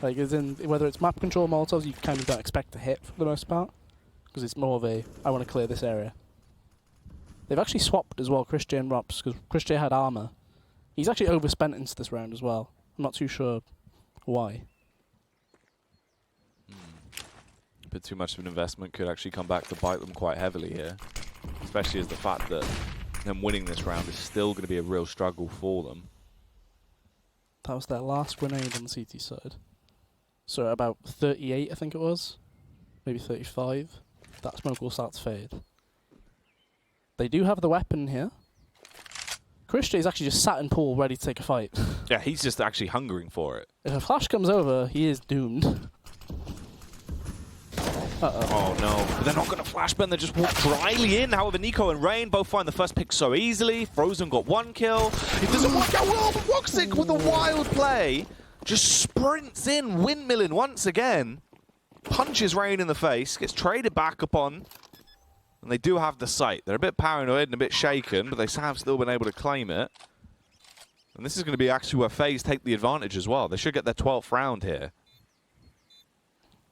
Like, as in, whether it's map control Molotovs, you kind of don't expect to hit for the most part. Because it's more of a, I want to clear this area. They've actually swapped as well, Chris J and Rops, because Chris J had armor. He's actually overspent into this round as well. I'm not too sure why. A bit too much of an investment could actually come back to bite them quite heavily here. Especially as the fact that them winning this round is still going to be a real struggle for them. That was their last grenade on the CT side. So about 38, I think it was. Maybe 35. That smoke will start to fade. They do have the weapon here. Christian is actually just sat in pool ready to take a fight. Yeah, he's just actually hungering for it. If a flash comes over, he is doomed. Oh no, but they're not going to flashbang, they just walk dryly in. However, Nico and Rain both find the first pick so easily. Frozen got 1 kill. It doesn't work out well, but Woxic with a wild play just sprints in, windmilling once again. Punches Rain in the face, gets traded back upon, and they do have the site. They're a bit paranoid and a bit shaken, but they have still been able to claim it. And this is going to be actually where FaZe take the advantage as well. They should get their 12th round here.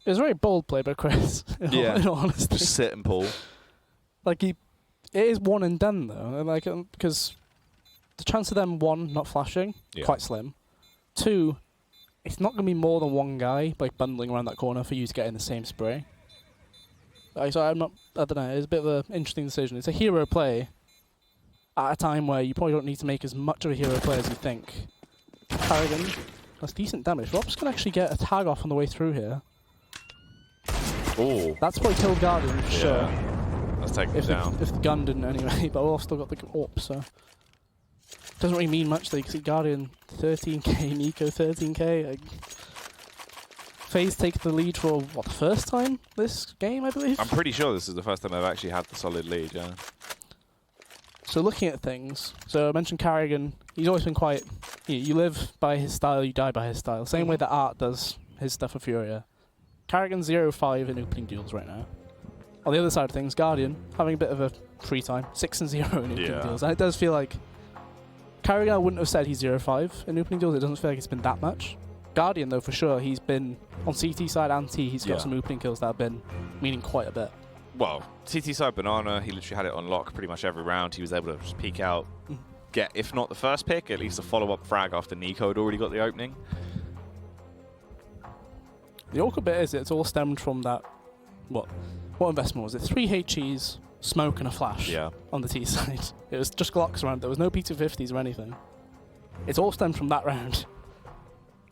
It was a very bold play by Chris, in all honesty. Just sit and pull. Like, it is one and done, though. Like, because the chance of them, 1, not flashing, quite slim. 2, it's not going to be more than 1 guy like bundling around that corner for you to get in the same spray. So I don't know, it's a bit of an interesting decision. It's a hero play at a time where you probably don't need to make as much of a hero play as you think. Carrigan, that's decent damage. Rops can actually get a tag off on the way through here. Oh, that's probably killed Guardian for sure. Let's take him down. If the gun didn't anyway, but Olaf still got the AWP, so doesn't really mean much though, because Guardian 13k, Nico 13k. FaZe take the lead for what, the first time this game, I believe. I'm pretty sure this is the first time they've actually had the solid lead. Yeah. So looking at things, so I mentioned Carrigan. He's always been quite. You live by his style, you die by his style. Same way that Art does his stuff for Furia. Carrigan 0-5 in opening duels right now. On the other side of things, Guardian having a bit of a free time, 6-0 in opening duels. And it does feel like Carrigan, I wouldn't have said he's 0-5 in opening duels. It doesn't feel like it's been that much. Guardian, though, for sure, he's been on CT side and T. He's got some opening kills that have been meaning quite a bit. Well, CT side Banana, he literally had it on lock pretty much every round. He was able to just peek out, get, if not the first pick, at least a follow-up frag after Nico had already got the opening. The awkward bit is it's all stemmed from that, what investment was it? 3 HEs, smoke and a flash on the T side. It was just Glocks around. There was no P250s or anything. It's all stemmed from that round.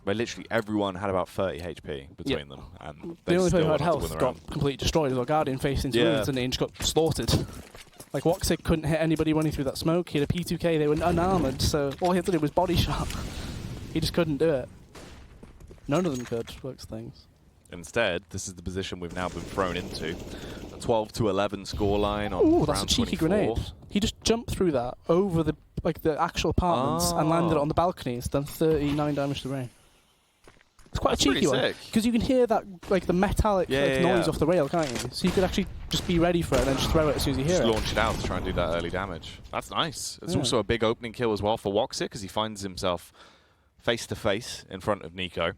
Where literally everyone had about 30 HP between them. And the only player who had health got completely destroyed as well. Guardian faced into wounds and he just got slaughtered. Like, Woxic couldn't hit anybody running through that smoke. He had a P2K, they were unarmored, so all he had to do was body shot. He just couldn't do it. None of them could, works things. Instead, this is the position we've now been thrown into. A 12-11 scoreline on Ooh, that's round a cheeky 24. grenade. He just jumped through that over the actual apartments and landed it on the balcony. It's done 39 damage to Rain. It's quite a cheeky one, because you can hear that, like, the metallic noise off the rail, can't you? So you could actually just be ready for it and then just throw it as soon as you hear it. Just launch it out to try and do that early damage. That's nice. It's also a big opening kill as well for Woxic, because he finds himself face-to-face in front of Nico.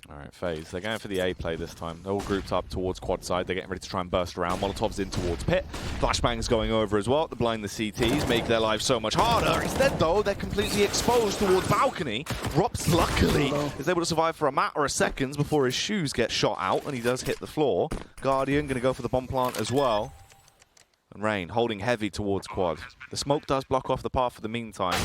All right, FaZe. They're going for the A play this time. They're all grouped up towards quad side. They're getting ready to try and burst around. Molotov's in towards pit. Flashbang's going over as well to blind the CTs, make their lives so much harder. Instead, though, they're completely exposed towards balcony. Rops, luckily, is able to survive for a matter of seconds before his shoes get shot out, and he does hit the floor. Guardian going to go for the bomb plant as well. And Rain holding heavy towards quad. The smoke does block off the path for the meantime.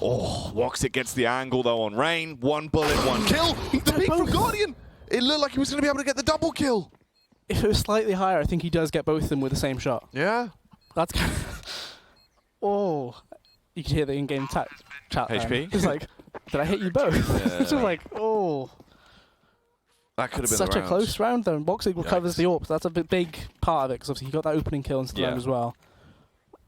Oh, Woxic gets the angle, though, on Rain. 1 bullet, 1 kill. The peek from Guardian. It looked like he was going to be able to get the double kill. If it was slightly higher, I think he does get both of them with the same shot. Yeah. That's kind of... Oh. You can hear the in-game chat HP? It's like, did I hit you both? It's just like, oh. That could have been such a close round, though. Woxic recovers the AWP. That's a big part of it, because obviously he got that opening kill into the round as well.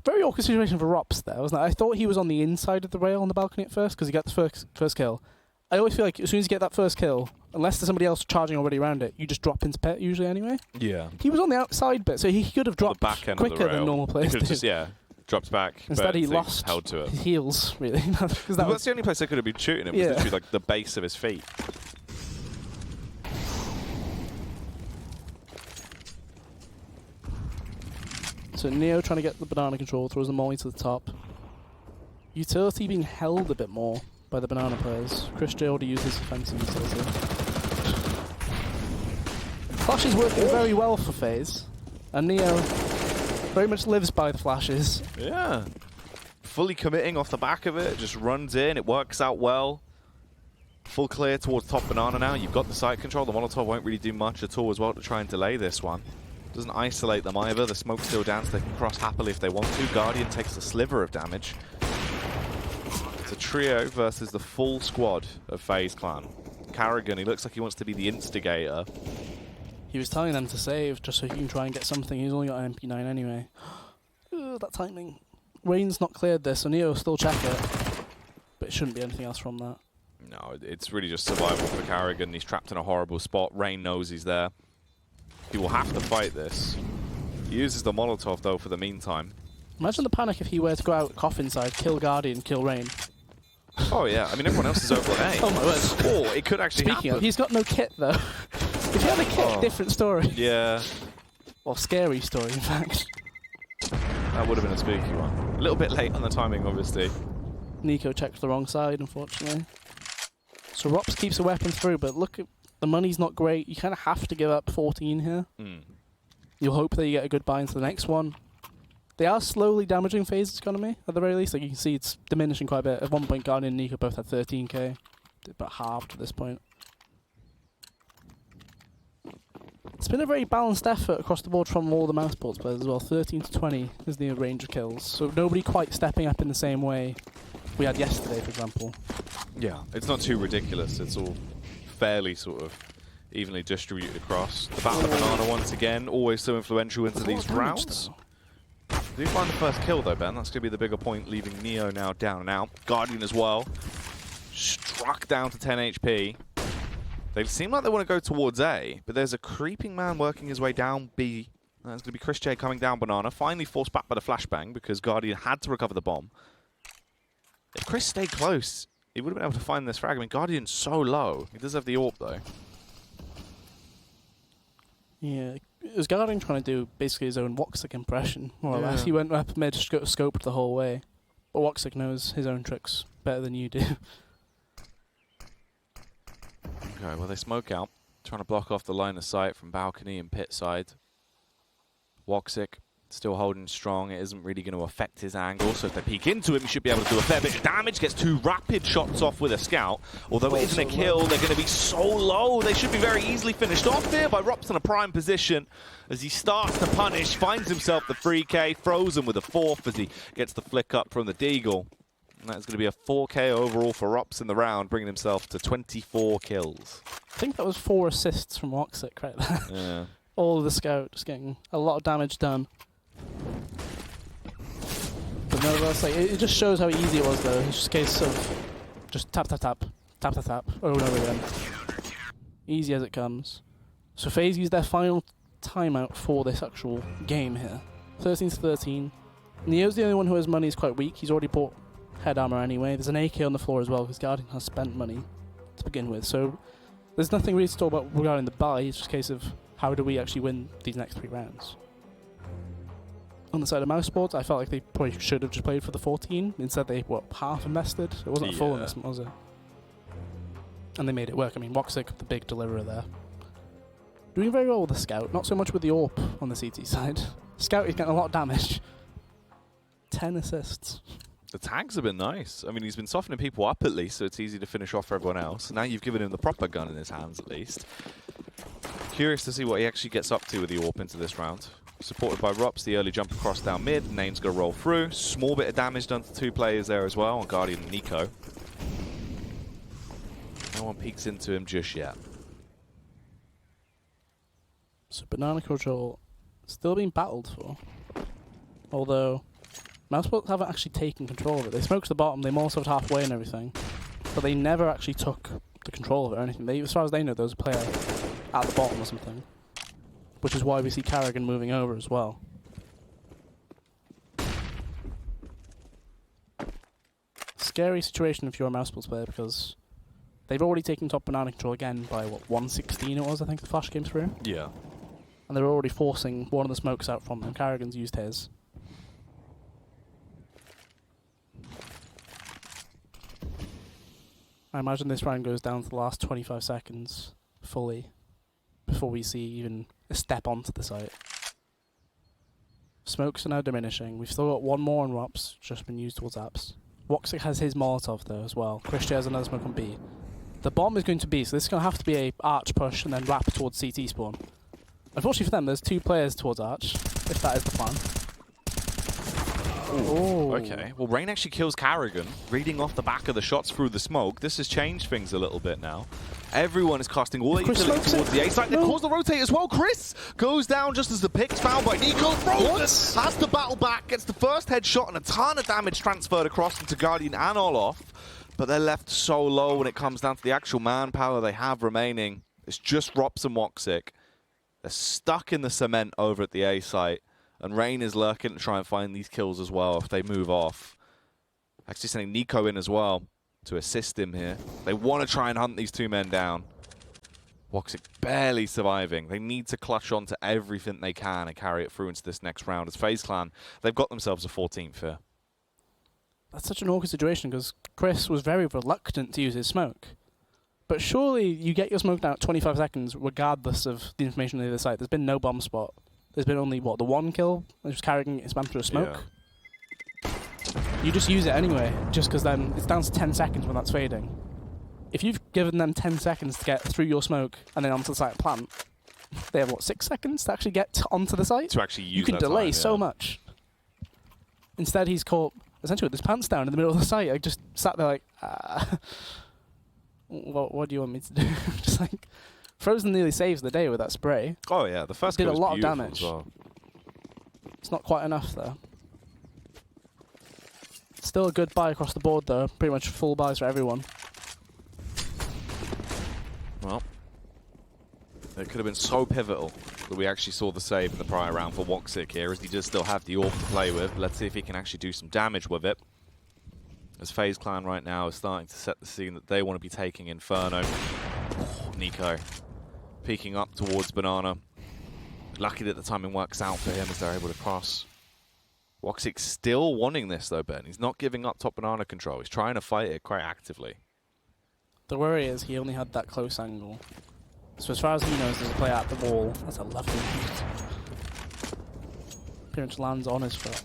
Very awkward situation for Rops there, wasn't it? I thought he was on the inside of the rail on the balcony at first, because he got the first kill. I always feel like as soon as you get that first kill, unless there's somebody else charging already around it, you just drop into pit usually anyway. Yeah. He was on the outside bit, so he could have dropped quicker than normal players do. Just, dropped back. Instead he lost held to it. His heels, really. That's the only place they could have been shooting him, was literally like the base of his feet. So Neo trying to get the banana control, throws the molly to the top. Utility being held a bit more by the banana players. Chris J already used his defensive utility. Flash is working very well for FaZe, and Neo very much lives by the flashes. Yeah. Fully committing off the back of it, just runs in, it works out well. Full clear towards top banana now. You've got the site control. The Molotov won't really do much at all as well to try and delay this one. Doesn't isolate them either. The smoke's still down, so they can cross happily if they want to. Guardian takes a sliver of damage. It's a trio versus the full squad of FaZe Clan. Carrigan, he looks like he wants to be the instigator. He was telling them to save just so he can try and get something. He's only got an MP9 anyway. That timing. Rain's not cleared this, so Neo still check it. But it shouldn't be anything else from that. No, it's really just survival for Carrigan. He's trapped in a horrible spot. Rain knows he's there. He will have to fight this. He uses the Molotov, though, for the meantime. Imagine the panic if he were to go out, cough inside, kill Guardian, kill Rain. Oh, yeah. I mean, everyone else is over on A. Oh, my word. Or it could actually happen. He's got no kit, though. If he had a kit, different story. Yeah. Or scary story, in fact. That would have been a spooky one. A little bit late on the timing, obviously. Nico checked the wrong side, unfortunately. So Rops keeps a weapon through, but look at... The money's not great. You kind of have to give up 14 here. You'll hope that you get a good buy into the next one. They are slowly damaging FaZe's economy, at the very least. Like you can see it's diminishing quite a bit. At one point, Guardian and Nico both had 13k. About halved at this point. It's been a very balanced effort across the board from all the mousesports players as well. 13 to 20 is the range of kills. So nobody quite stepping up in the same way we had yesterday, for example. Yeah, it's not too ridiculous. It's all fairly sort of evenly distributed across. The Battle of Banana once again, always so influential into these rounds. Do you find the first kill though, Ben? That's going to be the bigger point, leaving Neo now down and out. Guardian as well. struck down to 10 HP. They seem like they want to go towards A, but there's a creeping man working his way down B. That's going to be Chris J coming down Banana, finally forced back by the flashbang because Guardian had to recover the bomb. If Chris stayed close, he would have been able to find this frag. I mean, Guardian's so low. He does have the AWP, though. Yeah, it was Guardian trying to do basically his own Woxic impression, more or less. He went up mid, scoped the whole way. But Woxic knows his own tricks better than you do. Okay, well, they smoke out, trying to block off the line of sight from balcony and pit side. Woxic still holding strong. It isn't really going to affect his angle, so if they peek into him, he should be able to do a fair bit of damage. Gets 2 rapid shots off with a scout. Although it isn't a kill, they're going to be so low. They should be very easily finished off here by Rops in a prime position as he starts to punish, finds himself the 3K, frozen with a 4th as he gets the flick up from the Deagle. And that's going to be a 4K overall for Rops in the round, bringing himself to 24 kills. I think that was 4 assists from Woxic right there. Yeah. All of the scout just getting a lot of damage done. But nevertheless, like, it just shows how easy it was, though. It's just a case of just tap, tap, tap, tap, tap, tap, over and over again. Easy as it comes. So FaZe used their final timeout for this actual game here. 13-13. Neo's the only one who has money is quite weak. He's already bought head armor anyway. There's an AK on the floor as well, because Guardian has spent money to begin with. So there's nothing really to talk about regarding the buy. It's just a case of how do we actually win these next 3 rounds. On the side of mousesports, I felt like they probably should have just played for the 14. Instead, they, half invested? It wasn't a full investment, was it? And they made it work. I mean, Woxic, the big deliverer there. Doing very well with the Scout. Not so much with the AWP on the CT side. Scout is getting a lot of damage. 10 assists. The tags have been nice. I mean, he's been softening people up at least, so it's easy to finish off for everyone else. Now you've given him the proper gun in his hands at least. Curious to see what he actually gets up to with the AWP into this round. Supported by Rops, the early jump across down mid. Name's going to roll through. Small bit of damage done to 2 players there as well, on Guardian and Nico. No one peeks into him just yet. So Banana Control still being battled for. Although mousesports haven't actually taken control of it. They smoked the bottom, they molotov halfway and everything. But they never actually took the control of it or anything. They, as far as they know, there was a player at the bottom or something. Which is why we see Carrigan moving over as well. Scary situation if you're a mousesports player, because they've already taken top Banana Control again by, what, 116 it was, I think the flash came through? Yeah. And they're already forcing one of the smokes out from them. Carrigan's used his. I imagine this round goes down to the last 25 seconds fully before we see even a step onto the site. Smokes are now diminishing. We've still got 1 more on Rops, just been used towards apps. Woxic has his Molotov though as well. Christian has another smoke on B. The bomb is going to B, so this is going to have to be a arch push and then wrap towards CT spawn. Unfortunately for them, there's 2 players towards arch, if that is the plan. Ooh. Okay, well Rain actually kills Carrigan, reading off the back of the shots through the smoke. This has changed things a little bit now. Everyone is casting all their utility towards the A site. They cause the rotate as well. Chris goes down just as the pick's found by Nico. Frozen has to battle back, gets the first headshot and a ton of damage transferred across into Guardian and Olof. But they're left so low when it comes down to the actual manpower they have remaining. It's just Rops and Woxic. They're stuck in the cement over at the A site. And Rain is lurking to try and find these kills as well if they move off. Actually sending Nico in as well to assist him here. They want to try and hunt these 2 men down. Woxic barely surviving. They need to clutch on to everything they can and carry it through into this next round. As FaZe Clan, they've got themselves a 14th here. That's such an awkward situation because Chris was very reluctant to use his smoke. But surely you get your smoke down at 25 seconds regardless of the information on the other side. There's been no bomb spot. There's been only, what, the 1 kill? They're just carrying it spam through a smoke? Yeah. You just use it anyway, just because then it's down to 10 seconds when that's fading. If you've given them 10 seconds to get through your smoke and then onto the site plant, they have, what, 6 seconds to actually get onto the site? To actually use you can that delay time, so much. Instead, he's caught, essentially, with his pants down in the middle of the site. I just sat there like, what do you want me to do? Just like... Frozen nearly saves the day with that spray. Oh yeah, the first did kill a lot was of damage. as well. It's not quite enough though. Still a good buy across the board though. Pretty much full buys for everyone. It could have been so pivotal that we actually saw the save in the prior round for Woxic here, as he does still have the orb to play with. Let's see if he can actually do some damage with it. As FaZe Clan right now is starting to set the scene that they want to be taking Inferno. Oh, Nico peeking up towards Banana. Lucky that the timing works out for him as they're able to cross. Woxic still wanting this though, Ben. He's not giving up top Banana control. He's trying to fight it quite actively. The worry is he only had that close angle. So as far as he knows, there's a player at the wall. That's a lovely hit. Appearance lands on his foot.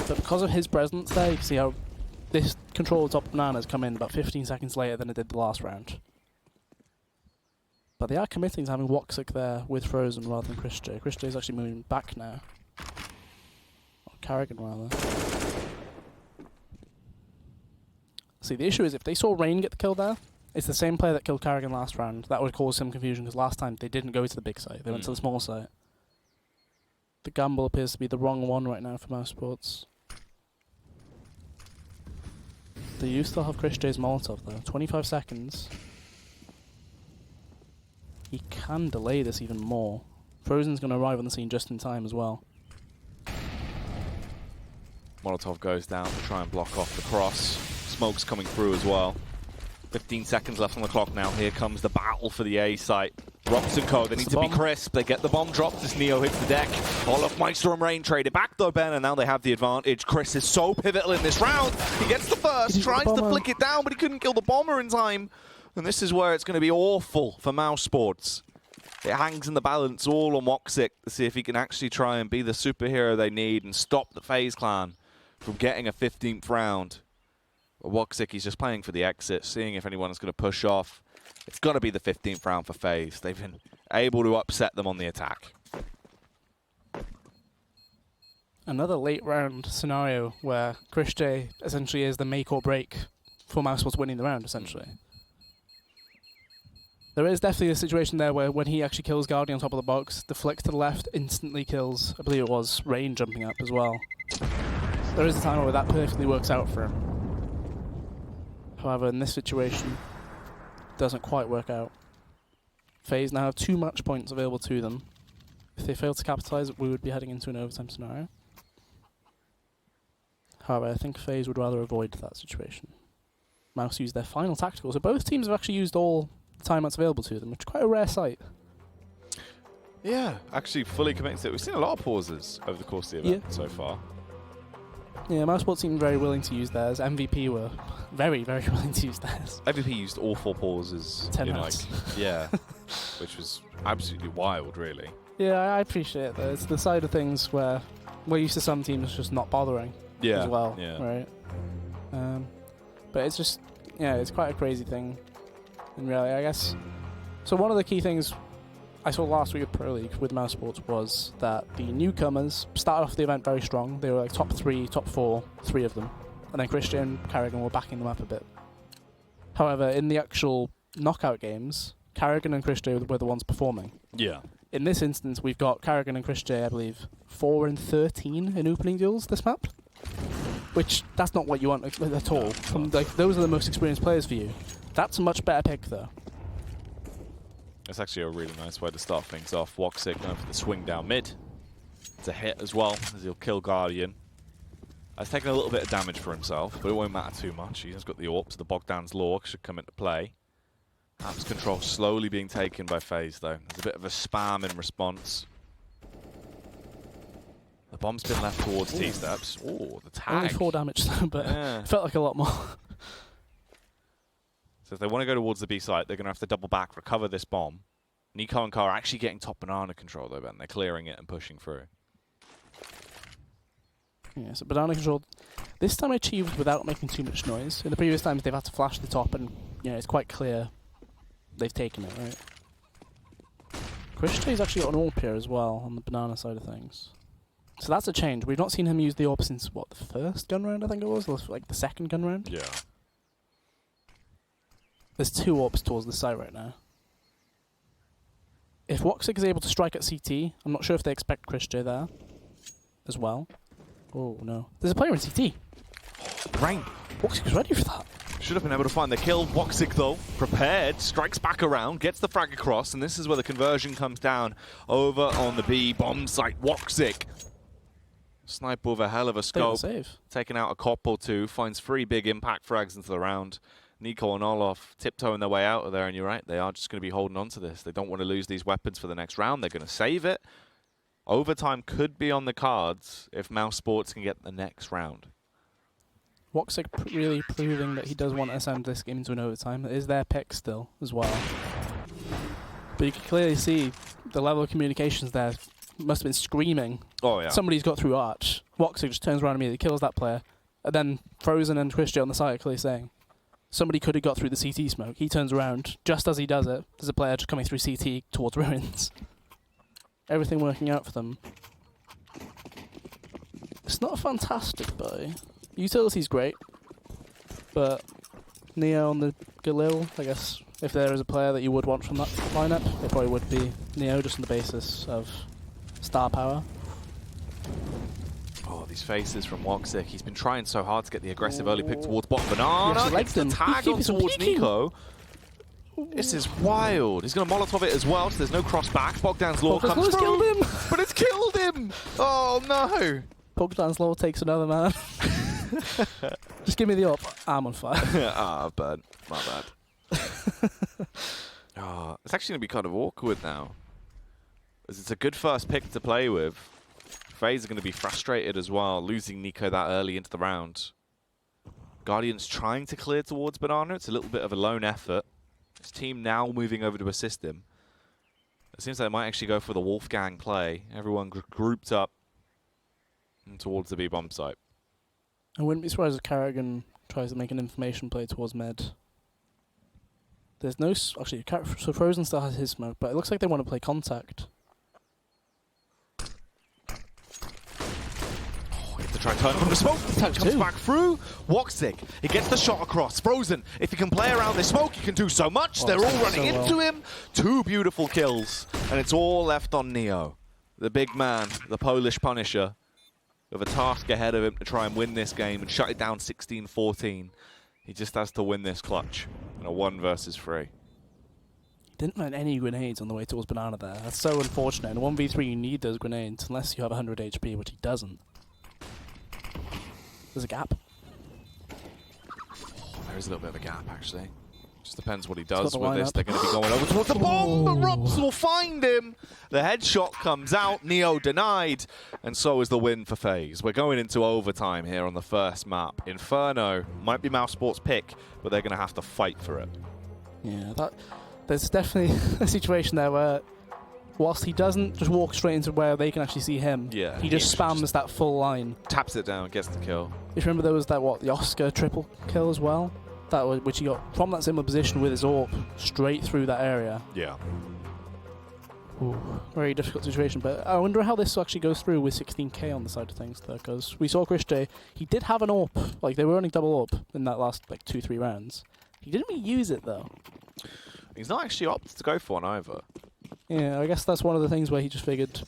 But because of his presence there, you can see how this control of top Banana has come in about 15 seconds later than it did the last round. But they are committing to having Woxic there with Frozen rather than ChrisJ. ChrisJ is actually moving back now. Or Carrigan rather. See, the issue is if they saw Rain get the kill there, it's the same player that killed Carrigan last round. That would cause some confusion because last time they didn't go to the big site. They went to the small site. The gamble appears to be the wrong one right now for mousesports. They do still have ChrisJ's Molotov though. 25 seconds. He can delay this even more. Frozen's going to arrive on the scene just in time as well. Molotov goes down to try and block off the cross. Smoke's coming through as well. 15 seconds left on the clock now. Here comes the battle for the A site. Rocks and Co, they need to be crisp. They get the bomb dropped as Neo hits the deck. Olofmeister and Rain trade it back though, Ben, and now they have the advantage. Chris is so pivotal in this round. He gets the first, tries to flick it down, but he couldn't kill the bomber in time. And this is where it's going to be awful for mousesports. It hangs in the balance all on Woxic to see if he can actually try and be the superhero they need and stop the FaZe Clan from getting a 15th round. But Woxic, he's just playing for the exit, seeing if anyone's going to push off. It's got to be the 15th round for FaZe. They've been able to upset them on the attack. Another late round scenario where ChrisJ essentially is the make or break for mousesports winning the round, essentially. There is definitely a situation there where when he actually kills Guardian on top of the box, the flick to the left instantly kills, I believe it was, Rain jumping up as well. There is a time where that perfectly works out for him. However, in this situation, it doesn't quite work out. FaZe now have 2 match points available to them. If they fail to capitalize, we would be heading into an overtime scenario. However, I think FaZe would rather avoid that situation. Mouse used their final tactical, so both teams have actually used all timeouts available to them, which is quite a rare sight. Yeah, actually fully committed to it. We've seen a lot of pauses over the course of the event so far. Yeah, mousesports seemed very willing to use theirs. MVP were very, very willing to use theirs. MVP used all 4 pauses. 10 minutes. Yeah, which was absolutely wild, really. Yeah, I appreciate that. It's the side of things where we're used to some teams just not bothering as well, right? But it's just, yeah, it's quite a crazy thing in reality, I guess. So one of the key things I saw last week at Pro League with mousesports was that the newcomers started off the event very strong. They were like top 3, top 4, 3 of them. And then ChrisJ and Carrigan were backing them up a bit. However, in the actual knockout games, Carrigan and ChrisJ were the ones performing. Yeah. In this instance, we've got Carrigan and ChrisJ, I believe, 4 and 13 in opening duels this map. Which, that's not what you want at all. Those are the most experienced players for you. That's a much better pick, though. That's actually a really nice way to start things off. Woxic going for the swing down mid. It's a hit as well, as he'll kill Guardian. He's taken a little bit of damage for himself, but it won't matter too much. He's got the AWP, so the Bogdan's Law should come into play. Perhaps control slowly being taken by FaZe, though. There's a bit of a spam in response. The bomb's been left towards T-steps. Oh, the tag. Only 4 damage, though, but it felt like a lot more. So if they want to go towards the B site, they're going to have to double back, recover this bomb. Nico and Ka are actually getting top Banana control, though, Ben. They're clearing it and pushing through. Yeah, so Banana control, this time achieved without making too much noise. In the previous times, they've had to flash the top, and it's quite clear they've taken it, right? ChrisJ's actually got an AWP here as well on the Banana side of things. So that's a change. We've not seen him use the AWP since, what, the first gun round, I think it was? Or like the second gun round? Yeah. There's 2 AWPs towards the site right now. If Woxic is able to strike at CT, I'm not sure if they expect ChrisJ there as well. Oh, no. There's a player in CT. Rain. Woxic's ready for that. Should have been able to find the kill. Woxic, though, prepared, strikes back around, gets the frag across, and this is where the conversion comes down over on the B bomb site. Woxic, sniper with a hell of a scope, taking out a cop or two, finds 3 big impact frags into the round. Nico and Olof tiptoeing their way out of there, and you're right, they are just going to be holding on to this. They don't want to lose these weapons for the next round. They're going to save it. Overtime could be on the cards if mousesports can get the next round. Woxic really proving that he does want to send this game into an overtime. It is their pick still as well. But you can clearly see the level of communications there must have been screaming. Oh, yeah. Somebody's got through Arch. Woxic just turns around immediately, kills that player. And then Frozen and Christian on the side are clearly saying, somebody could have got through the CT smoke. He turns around. Just as he does it, there's a player just coming through CT towards Ruins. Everything working out for them. It's not a fantastic buy. Utility's great, but Neo on the Galil, I guess, if there is a player that you would want from that lineup, it probably would be Neo, just on the basis of star power. Oh, these faces from Woxic. He's been trying so hard to get the aggressive early pick towards bottom. Banana gets the tag on towards Nico. This is wild. He's going to Molotov it as well, so there's no cross back. Bogdan's Law comes through, killed him. But it's killed him! Oh, no! Bogdan's Law takes another man. Just give me the up. I'm on fire. Ah, bad. My bad. Oh, it's actually going to be kind of awkward now. As it's a good first pick to play with. FaZe are going to be frustrated as well, losing Nico that early into the round. Guardian's trying to clear towards Banana. It's a little bit of a lone effort. His team now moving over to assist him. It seems like they might actually go for the Wolfgang play. Everyone grouped up and towards the B-bomb site. I wouldn't be surprised if Carrigan tries to make an information play towards mid. There's no... Actually, so Frozen still has his smoke, but it looks like they want to play contact. To try and turn from the smoke, the touch comes back through. Woxic, he gets the shot across. Frozen, if he can play around this smoke, he can do so much. They're all running into him. 2 beautiful kills, and it's all left on Neo. The big man, the Polish Punisher, with a task ahead of him to try and win this game and shut it down 16-14. He just has to win this clutch in a 1 versus 3. He didn't find any grenades on the way towards Banana there. That's so unfortunate. In a 1v3, you need those grenades, unless you have 100 HP, which he doesn't. There's a gap. There is a little bit of a gap, actually. Just depends what he does with this. They're going to be going over towards the bomb, but Robs will find him. The headshot comes out. Neo denied. And so is the win for FaZe. We're going into overtime here on the first map. Inferno might be mousesports' pick, but they're going to have to fight for it. Yeah, there's definitely a situation there where whilst he doesn't just walk straight into where they can actually see him, he just spams that full line. Taps it down, gets the kill. If you remember, there was that, the Oscar triple kill as well? Which he got from that similar position with his AWP straight through that area. Yeah. Ooh, very difficult situation, but I wonder how this actually goes through with 16k on the side of things, though, because we saw Chris J, he did have an AWP, like they were running double AWP in that last 2-3 rounds. He didn't really use it though. He's not actually opted to go for one either. Yeah, I guess that's one of the things where he just figured,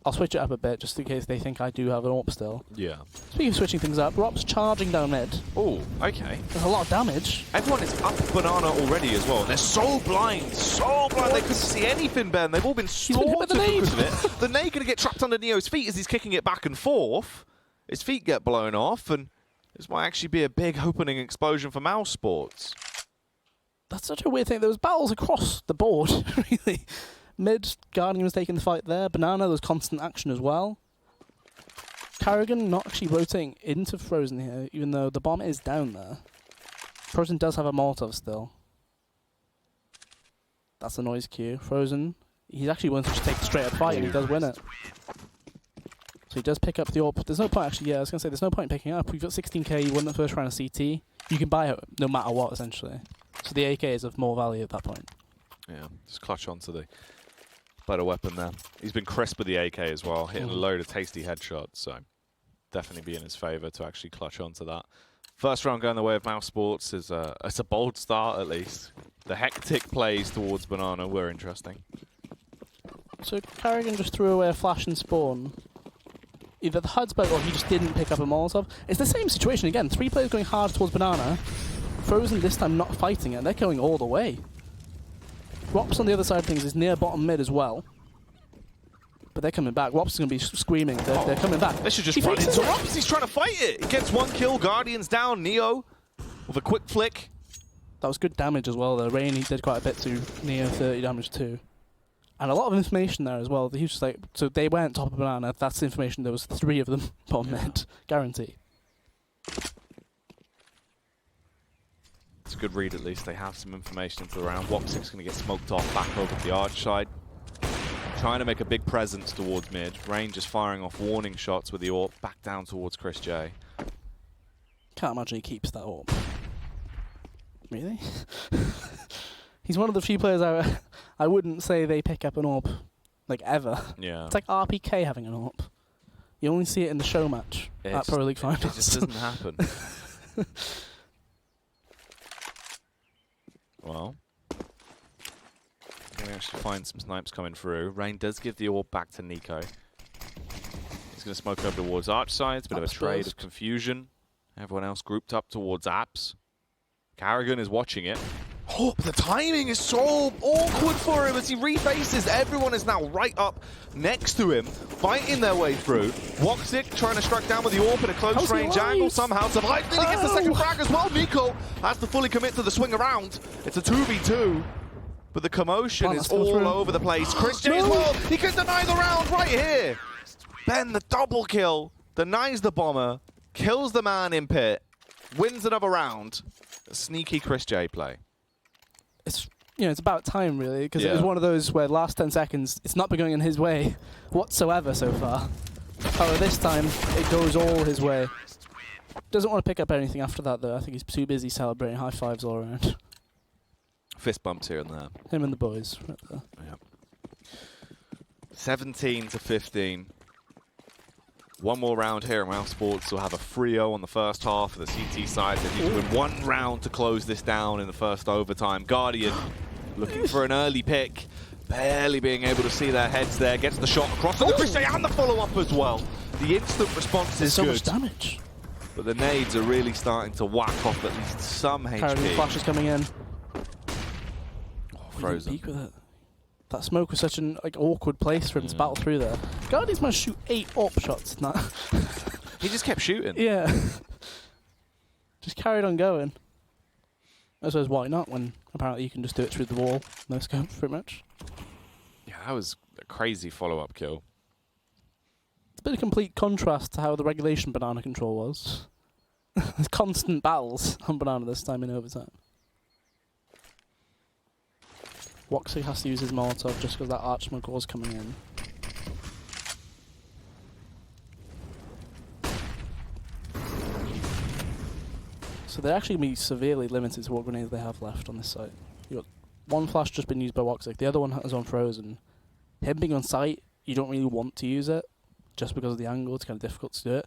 I'll switch it up a bit just in case they think I do have an AWP still. Yeah. Speaking of switching things up, Rob's charging down mid. Oh, okay. There's a lot of damage. Everyone is up Banana already as well. And they're so blind, they couldn't see anything, Ben. They've all been slaughtered because of it. The nade going to get trapped under Neo's feet as he's kicking it back and forth. His feet get blown off, and this might actually be a big opening explosion for mousesports. That's such a weird thing. There was battles across the board, really. Mid, Guardian was taking the fight there. Banana, there was constant action as well. Carrigan not actually rotating into Frozen here, even though the bomb is down there. Frozen does have a Molotov still. That's a noise cue. Frozen, he's actually willing to just take the straight up fight, and he does win it. So he does pick up the AWP. There's no point actually, I was going to say, there's no point in picking it up. We've got 16k, you won the first round of CT. You can buy it no matter what, essentially. So the AK is of more value at that point. Yeah, just clutch onto the better weapon there. He's been crisp with the AK as well, hitting a load of tasty headshots, so definitely be in his favour to actually clutch onto that. First round going the way of mousesports is it's a bold start at least. The hectic plays towards Banana were interesting. So Carrigan just threw away a flash and spawn. Either the HUD spoke or he just didn't pick up a Molotov. It's the same situation again. 3 players going hard towards Banana. Frozen this time not fighting it. They're going all the way. Wops on the other side of things is near bottom mid as well. But they're coming back. Wops is going to be screaming. They're coming back. They should just run into Wops. He's trying to fight it. He gets one kill. Guardian's down. Neo with a quick flick. That was good damage as well, though. Rain, he did quite a bit to Neo, 30 damage too. And a lot of information there as well. He was just like, so they went top of banana. That's the information. There was 3 of them bottom mid. Guarantee. It's a good read at least. They have some information into the round. Woxic's going to get smoked off back over the arch side. Trying to make a big presence towards mid. Rain just firing off warning shots with the AWP back down towards Chris J. Can't imagine he keeps that AWP. Really? He's one of the few players I wouldn't say they pick up an AWP, like, ever. Yeah. It's like RPK having an AWP. You only see it in the show match at Pro League Finals. It just doesn't happen. Well, we actually find some snipes coming through. Rain does give the AWP back to Nico. He's going to smoke over towards arch sides. Bit of a trade of confusion. Everyone else grouped up towards apps. Carrigan is watching it. Oh, the timing is so awkward for him as he refaces. Everyone is now right up next to him, fighting their way through. Woxic trying to strike down with the AWP in a close range angle. Somehow survives. Nearly gets the second frag as well. Nico has to fully commit to the swing around. It's a 2v2. But the commotion is all over the place. Chris J as well. He can deny the round right here. Ben, the double kill, denies the bomber, kills the man in pit, wins another round. A sneaky Chris J play. It's it's about time really, because it was one of those where last 10 seconds it's not been going in his way whatsoever so far. However, this time it goes all his way. Doesn't want to pick up anything after that though. I think he's too busy celebrating. High fives all around. Fist bumps here and there. Him and the boys right there. Yep. 17-15. One more round here, and mousesports will have a 3-0 on the first half of the CT side. They need to win one round to close this down in the first overtime. Guardian looking for an early pick, barely being able to see their heads there. Gets the shot across the Chris J and the follow-up as well. The instant response is so good. Much damage. But the nades are really starting to whack off at least some HP. Carrigan flash is coming in. Oh, Frozen. Peek with it. That smoke was such an awkward place for him to battle through there. Guardian's managed to shoot 8 AWP shots in that. He just kept shooting. Yeah. Just carried on going. I suppose why not when apparently you can just do it through the wall. No scope, pretty much. Yeah, that was a crazy follow-up kill. It's a bit of complete contrast to how the regulation banana control was. There's constant battles on banana this time in overtime. Woxley has to use his Molotov just because that arch smoke was coming in. So they're actually going to be severely limited to what grenades they have left on this site. You've got one flash just been used by Woxley, the other one is on Frozen. Him being on site, you don't really want to use it, just because of the angle, it's kind of difficult to do it.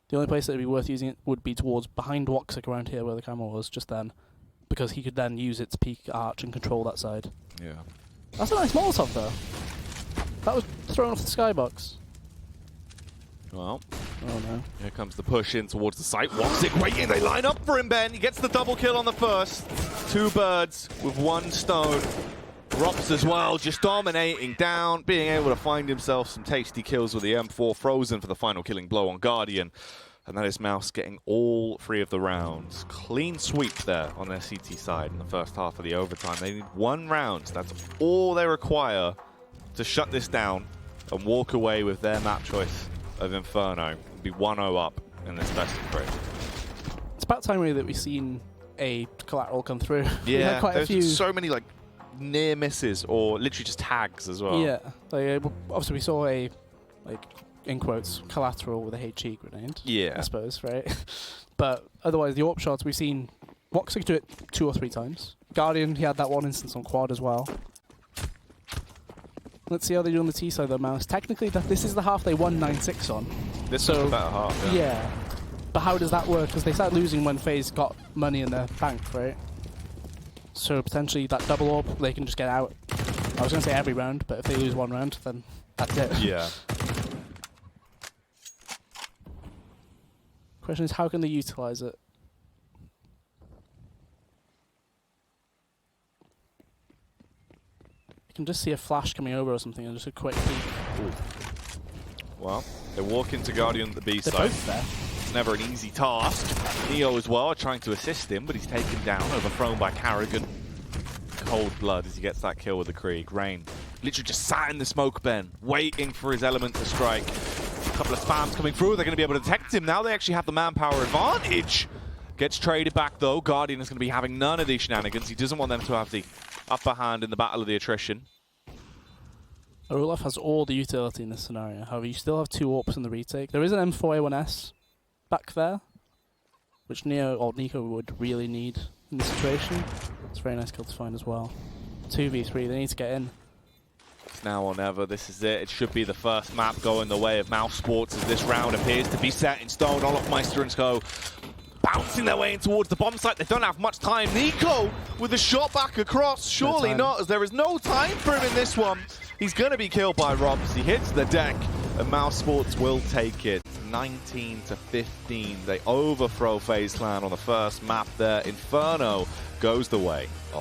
The only place that would be worth using it would be towards behind Woxic around here where the camera was just then, because he could then use it to peek arch and control that side. Yeah. That's a nice Molotov though. That was thrown off the skybox. Well, oh no. Here comes the push in towards the site. Woxic waiting, they line up for him, Ben. He gets the double kill on the first. 2 birds with 1 stone. Rops as well, just dominating down, being able to find himself some tasty kills with the M4. Frozen for the final killing blow on Guardian. And that is Mouse getting all 3 of the rounds. Clean sweep there on their CT side in the first half of the overtime. They need 1 round. That's all they require to shut this down and walk away with their map choice of Inferno. It'll be 1-0 up in this best of 3. It's about time really that we've seen a collateral come through. Yeah, quite there's a few so many like near misses or literally just tags as well. Yeah, like, obviously we saw a, like, in quotes, collateral with a HE grenade. Yeah. I suppose, right? But otherwise, the AWP shots, we've seen Woxic do it 2 or 3 times. Guardian, he had that one instance on quad as well. Let's see how they do on the T side though, Mouse. Technically, this is the half they won 9-6 on. This is the better half, yeah. But how does that work? Because they started losing when FaZe got money in their bank, right? So potentially that double AWP, they can just get out. I was going to say every round, but if they lose 1 round, then that's it. Yeah. Question is, how can they utilize it? can just see a flash coming over or something and just a quick peek. Ooh. Well, they walk into Guardian at the B They're side. both there. It's never an easy task. Neo as well, trying to assist him, but he's taken down, overthrown by Carrigan. Cold blood as he gets that kill with the Krieg. Rain literally just sat in the smoke bin, waiting for his element to strike. A couple of spams coming through. They're going to be able to detect him. Now they actually have the manpower advantage. Gets traded back though. Guardian is going to be having none of these shenanigans. He doesn't want them to have the upper hand in the battle of the attrition. Orloff has all the utility in this scenario. However, you still have 2 AWPs in the retake. There is an M4A1S back there, which Neo or Nico would really need in this situation. It's a very nice kill to find as well. 2v3, they need to get in. It's now or never. This is it. It should be the first map going the way of mousesports as this round appears to be set in stone. Olofmeister and Sko bouncing their way in towards the bomb site. They don't have much time. Nico with a shot back across. Surely not, as there is no time for him in this one. He's going to be killed by Robs. He hits the deck, and mousesports will take it. 19-15. They overthrow FaZe Clan on the first map there. Inferno goes the way of